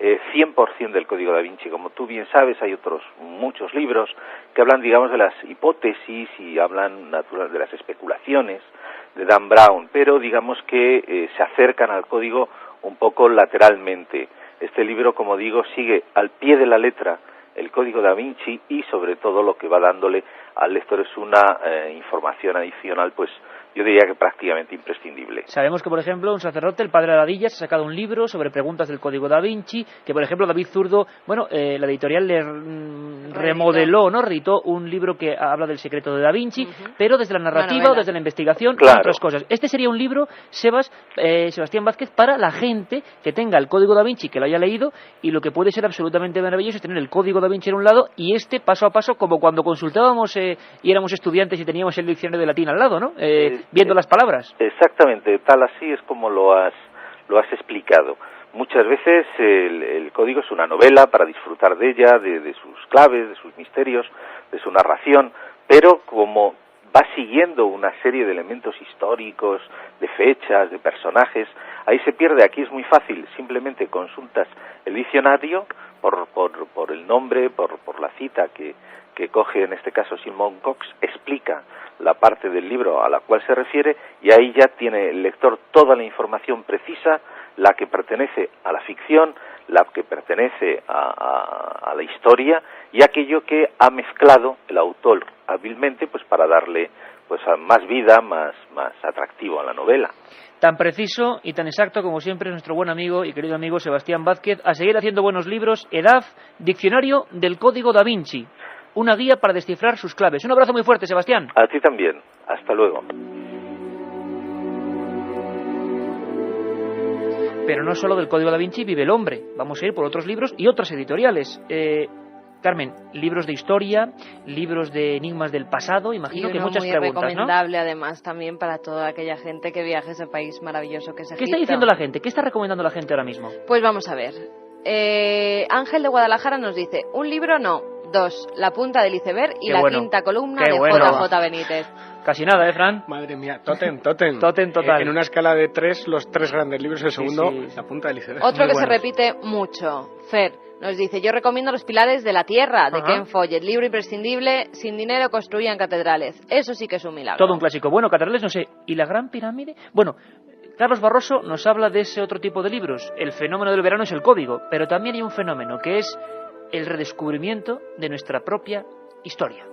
100% del Código da Vinci. Como tú bien sabes, hay otros muchos libros que hablan, digamos, de las hipótesis y hablan de las especulaciones de Dan Brown, pero digamos que se acercan al código un poco lateralmente. Este libro, como digo, sigue al pie de la letra el Código da Vinci y sobre todo lo que va dándole al lector es una información adicional, pues yo diría que prácticamente imprescindible.
Sabemos que, por ejemplo, un sacerdote, el padre Aradillas, ha sacado un libro sobre preguntas del Código da Vinci, que, por ejemplo, David Zurdo, bueno, la editorial le remodeló, ¿no? Reeditó un libro que habla del secreto de da Vinci, pero desde la narrativa o desde la investigación, claro, otras cosas. Este sería un libro, Sebastián Vázquez, para la gente que tenga el Código da Vinci, que lo haya leído, y lo que puede ser absolutamente maravilloso es tener el Código da Vinci en un lado y este paso a paso, como cuando consultábamos y éramos estudiantes y teníamos el diccionario de latín al lado, ¿no? Viendo las palabras.
Exactamente, tal así es como lo has explicado. Muchas veces el código es una novela para disfrutar de ella, de sus claves, de sus misterios, de su narración, pero como va siguiendo una serie de elementos históricos, de fechas, de personajes, ahí se pierde. Aquí es muy fácil, simplemente consultas el diccionario por el nombre, por la cita que coge en este caso Simon Cox, explica la parte del libro a la cual se refiere y ahí ya tiene el lector toda la información precisa, la que pertenece a la ficción, la que pertenece a la historia y aquello que ha mezclado el autor hábilmente pues para darle pues más vida, más atractivo a la novela.
Tan preciso y tan exacto como siempre nuestro buen amigo y querido amigo Sebastián Vázquez. A seguir haciendo buenos libros. EDAV, Diccionario del Código da Vinci, una guía para descifrar sus claves. Un abrazo muy fuerte, Sebastián.
A ti también. Hasta luego.
Pero no solo del Código da Vinci vive el hombre. Vamos a ir por otros libros y otras editoriales. Carmen, libros de historia, libros de enigmas del pasado, imagino que muchas preguntas, ¿no? Y
muy recomendable además también para toda aquella gente que viaje a ese país maravilloso que es Egipto.
¿Qué está diciendo la gente? ¿Qué está recomendando la gente ahora mismo?
Pues vamos a ver. Ángel de Guadalajara nos dice, un libro no, 2, La punta del iceberg y la quinta columna de JJ Benítez.
Casi nada, Fran?
Madre mía, Totem. Totem
total.
En una escala de 3, los 3 grandes libros, el segundo, La punta del iceberg.
Otro que se repite mucho, Fer, nos dice, yo recomiendo Los pilares de la tierra, de Ken Follett, libro imprescindible, sin dinero construían catedrales. Eso sí que es un milagro.
Todo un clásico. Bueno, catedrales, no sé, ¿y la Gran Pirámide? Bueno, Carlos Barroso nos habla de ese otro tipo de libros. El fenómeno del verano es el código, pero también hay un fenómeno que es el redescubrimiento de nuestra propia historia.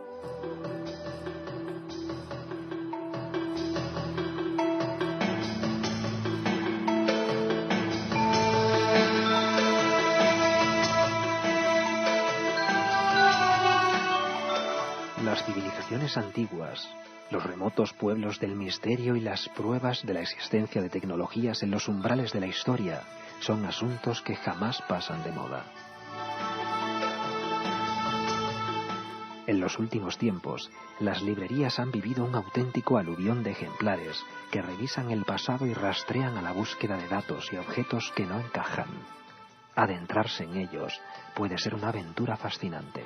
Las civilizaciones antiguas, los remotos pueblos del misterio y las pruebas de la existencia de tecnologías en los umbrales de la historia son asuntos que jamás pasan de moda. En los últimos tiempos, las librerías han vivido un auténtico aluvión de ejemplares que revisan el pasado y rastrean a la búsqueda de datos y objetos que no encajan. Adentrarse en ellos puede ser una aventura fascinante.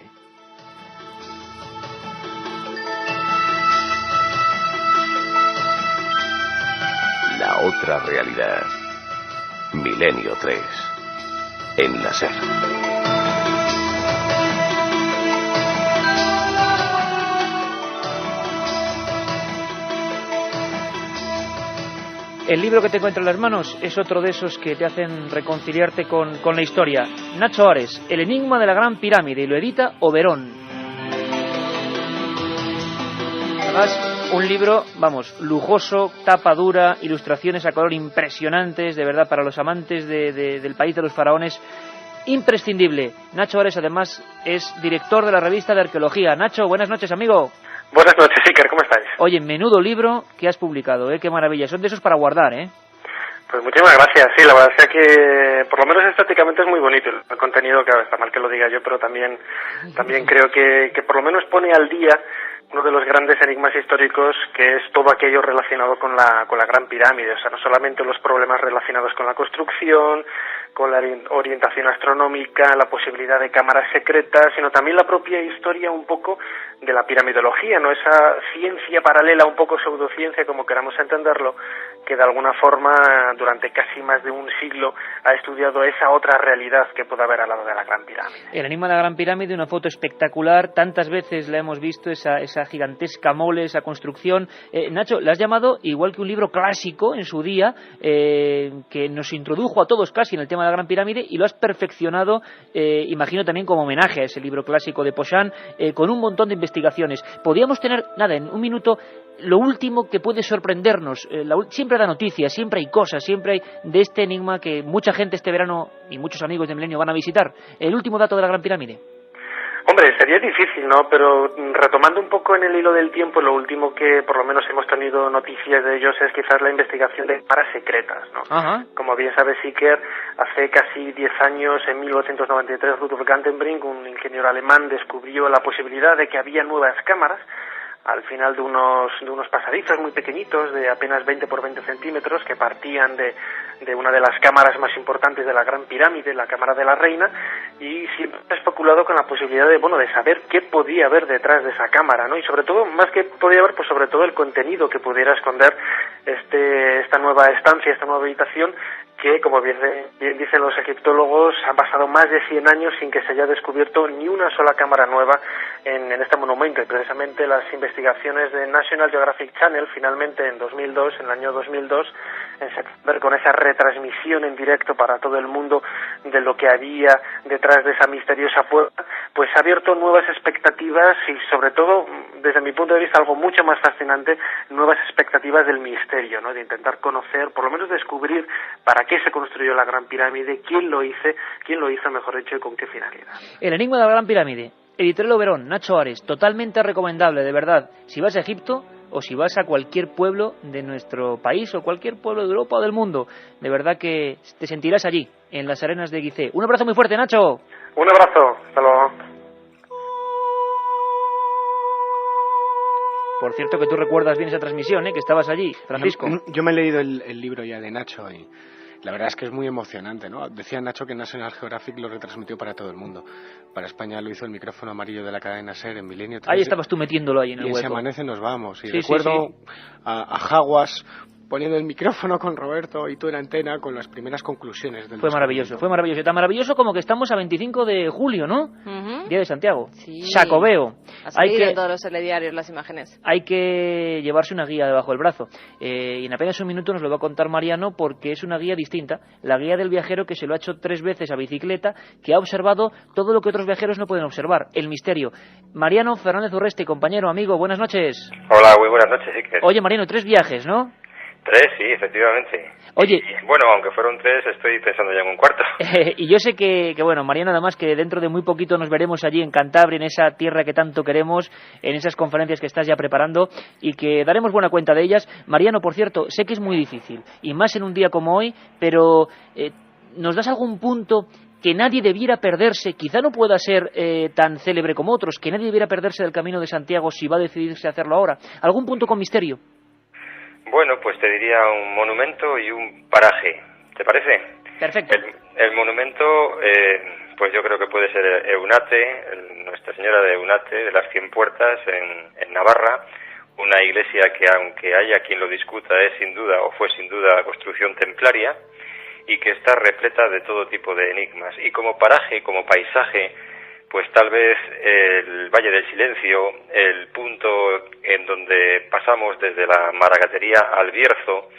La otra realidad. Milenio 3. En la SER.
El libro que te encuentra en las manos es otro de esos que te hacen reconciliarte con la historia. Nacho Ares, El enigma de la Gran Pirámide, y lo edita Oberón. Además, un libro, vamos, lujoso, tapa dura, ilustraciones a color impresionantes, de verdad, para los amantes del país de los faraones, imprescindible. Nacho Ares, además, es director de la revista de arqueología. Nacho, buenas noches, amigo.
Buenas noches, Iker, ¿cómo estáis?
Oye, menudo libro que has publicado, qué maravilla. Son de esos para guardar,
Pues muchísimas gracias. Sí, la verdad es que por lo menos estéticamente es muy bonito el contenido, claro, está mal que lo diga yo, pero también creo que por lo menos pone al día uno de los grandes enigmas históricos, que es todo aquello relacionado con la Gran Pirámide. O sea, no solamente los problemas relacionados con la construcción, con la orientación astronómica, la posibilidad de cámaras secretas, sino también la propia historia un poco de la piramidología, ¿no? Esa ciencia paralela, un poco pseudociencia, como queramos entenderlo, que de alguna forma durante casi más de un siglo ha estudiado esa otra realidad que puede haber al lado de la Gran Pirámide.
El enigma de la Gran Pirámide, una foto espectacular, tantas veces la hemos visto, esa gigantesca mole, esa construcción. Nacho, la has llamado igual que un libro clásico en su día, que nos introdujo a todos casi en el tema de la Gran Pirámide, y lo has perfeccionado, imagino también como homenaje a ese libro clásico de Pochán, con un montón de investigaciones. Podríamos tener, nada, en un minuto, lo último que puede sorprendernos. Siempre da noticias, siempre hay cosas, siempre hay de este enigma que mucha gente este verano y muchos amigos de Milenio van a visitar. El último dato de la Gran Pirámide.
Hombre, sería difícil, ¿no? Pero retomando un poco en el hilo del tiempo, lo último que por lo menos hemos tenido noticias de ellos es quizás la investigación de cámaras secretas, ¿no?
Ajá.
Como bien sabe Siker, hace casi 10 años, en 1893, Rudolf Gantenbrink, un ingeniero alemán, descubrió la posibilidad de que había nuevas cámaras al final de unos pasadizos muy pequeñitos de apenas 20 por 20 centímetros que partían de una de las cámaras más importantes de la Gran Pirámide, la Cámara de la Reina, y siempre he especulado con la posibilidad de saber qué podía haber detrás de esa cámara, ¿no? Y sobre todo, más que podía haber, pues sobre todo el contenido que pudiera esconder esta nueva estancia, esta nueva habitación, que, como bien dicen los egiptólogos, han pasado más de 100 años sin que se haya descubierto ni una sola cámara nueva en este monumento. Y precisamente las investigaciones de National Geographic Channel, finalmente en el año 2002, en septiembre, con esa retransmisión en directo para todo el mundo de lo que había detrás de esa misteriosa puerta, pues ha abierto nuevas expectativas y, sobre todo, desde mi punto de vista, algo mucho más fascinante, nuevas expectativas del misterio, ¿no? De intentar conocer, por lo menos descubrir para qué se construyó la Gran Pirámide, quién lo hizo, mejor dicho, y con qué finalidad.
El enigma de la Gran Pirámide, Editorial Oberón, Nacho Ares, totalmente recomendable, de verdad. Si vas a Egipto o si vas a cualquier pueblo de nuestro país o cualquier pueblo de Europa o del mundo, de verdad que te sentirás allí, en las arenas de Gizeh. Un abrazo muy fuerte, Nacho.
Un abrazo, hasta luego.
Por cierto que tú recuerdas bien esa transmisión, que estabas allí, Francisco.
Yo me he leído el libro ya de Nacho y la verdad es que es muy emocionante, ¿no? Decía Nacho que National Geographic lo retransmitió para todo el mundo. Para España lo hizo el micrófono amarillo de la cadena SER en Milenio 3.
Ahí estabas tú metiéndolo ahí en el hueco.
Y Se amanece nos vamos. Y
sí,
recuerdo
sí.
a Jaguas poniendo el micrófono con Roberto y tú en antena con las primeras conclusiones del
Fue maravilloso. Tan maravilloso como que estamos a 25 de julio, ¿no? Día de Santiago.
Sí.
Jacobeo.
A salir en todos los telediarios las imágenes.
Hay que llevarse una guía debajo del brazo. Y en apenas un minuto nos lo va a contar Mariano, porque es una guía distinta. La guía del viajero que se lo ha hecho 3 veces a bicicleta, que ha observado todo lo que otros viajeros no pueden observar. El misterio. Mariano Fernández Urresti, compañero, amigo, buenas noches.
Hola, muy buenas noches, Iker.
Oye, Mariano, 3 viajes, ¿no?
3, sí, efectivamente.
Oye,
y, bueno, aunque fueron 3, estoy pensando ya en un cuarto.
Y yo sé que bueno, Mariano, además, que dentro de muy poquito nos veremos allí en Cantabria, en esa tierra que tanto queremos, en esas conferencias que estás ya preparando, y que daremos buena cuenta de ellas. Mariano, por cierto, sé que es muy difícil, y más en un día como hoy, pero ¿nos das algún punto que nadie debiera perderse? Quizá no pueda ser tan célebre como otros, que nadie debiera perderse del Camino de Santiago si va a decidirse a hacerlo ahora. ¿Algún punto con misterio?
Bueno, pues te diría un monumento y un paraje, ¿te parece?
Perfecto.
El monumento, pues yo creo que puede ser Eunate, Nuestra Señora de Eunate, de las 100 puertas en Navarra, una iglesia que, aunque haya quien lo discuta, es sin duda, o fue sin duda, construcción templaria, y que está repleta de todo tipo de enigmas. Y como paraje, como paisaje, pues tal vez el Valle del Silencio, el punto en donde pasamos desde la Maragatería al Bierzo,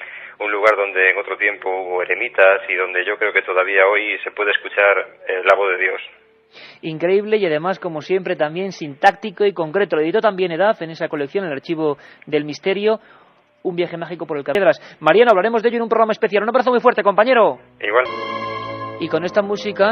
un lugar donde en otro tiempo hubo eremitas y donde yo creo que todavía hoy se puede escuchar la voz de Dios.
Increíble, y además, como siempre, también sintáctico y concreto. Lo editó también EDAF en esa colección, el Archivo del Misterio. Un viaje mágico por el Camino. Mariano, hablaremos de ello en un programa especial. Un abrazo muy fuerte, compañero.
Igual.
Y con esta música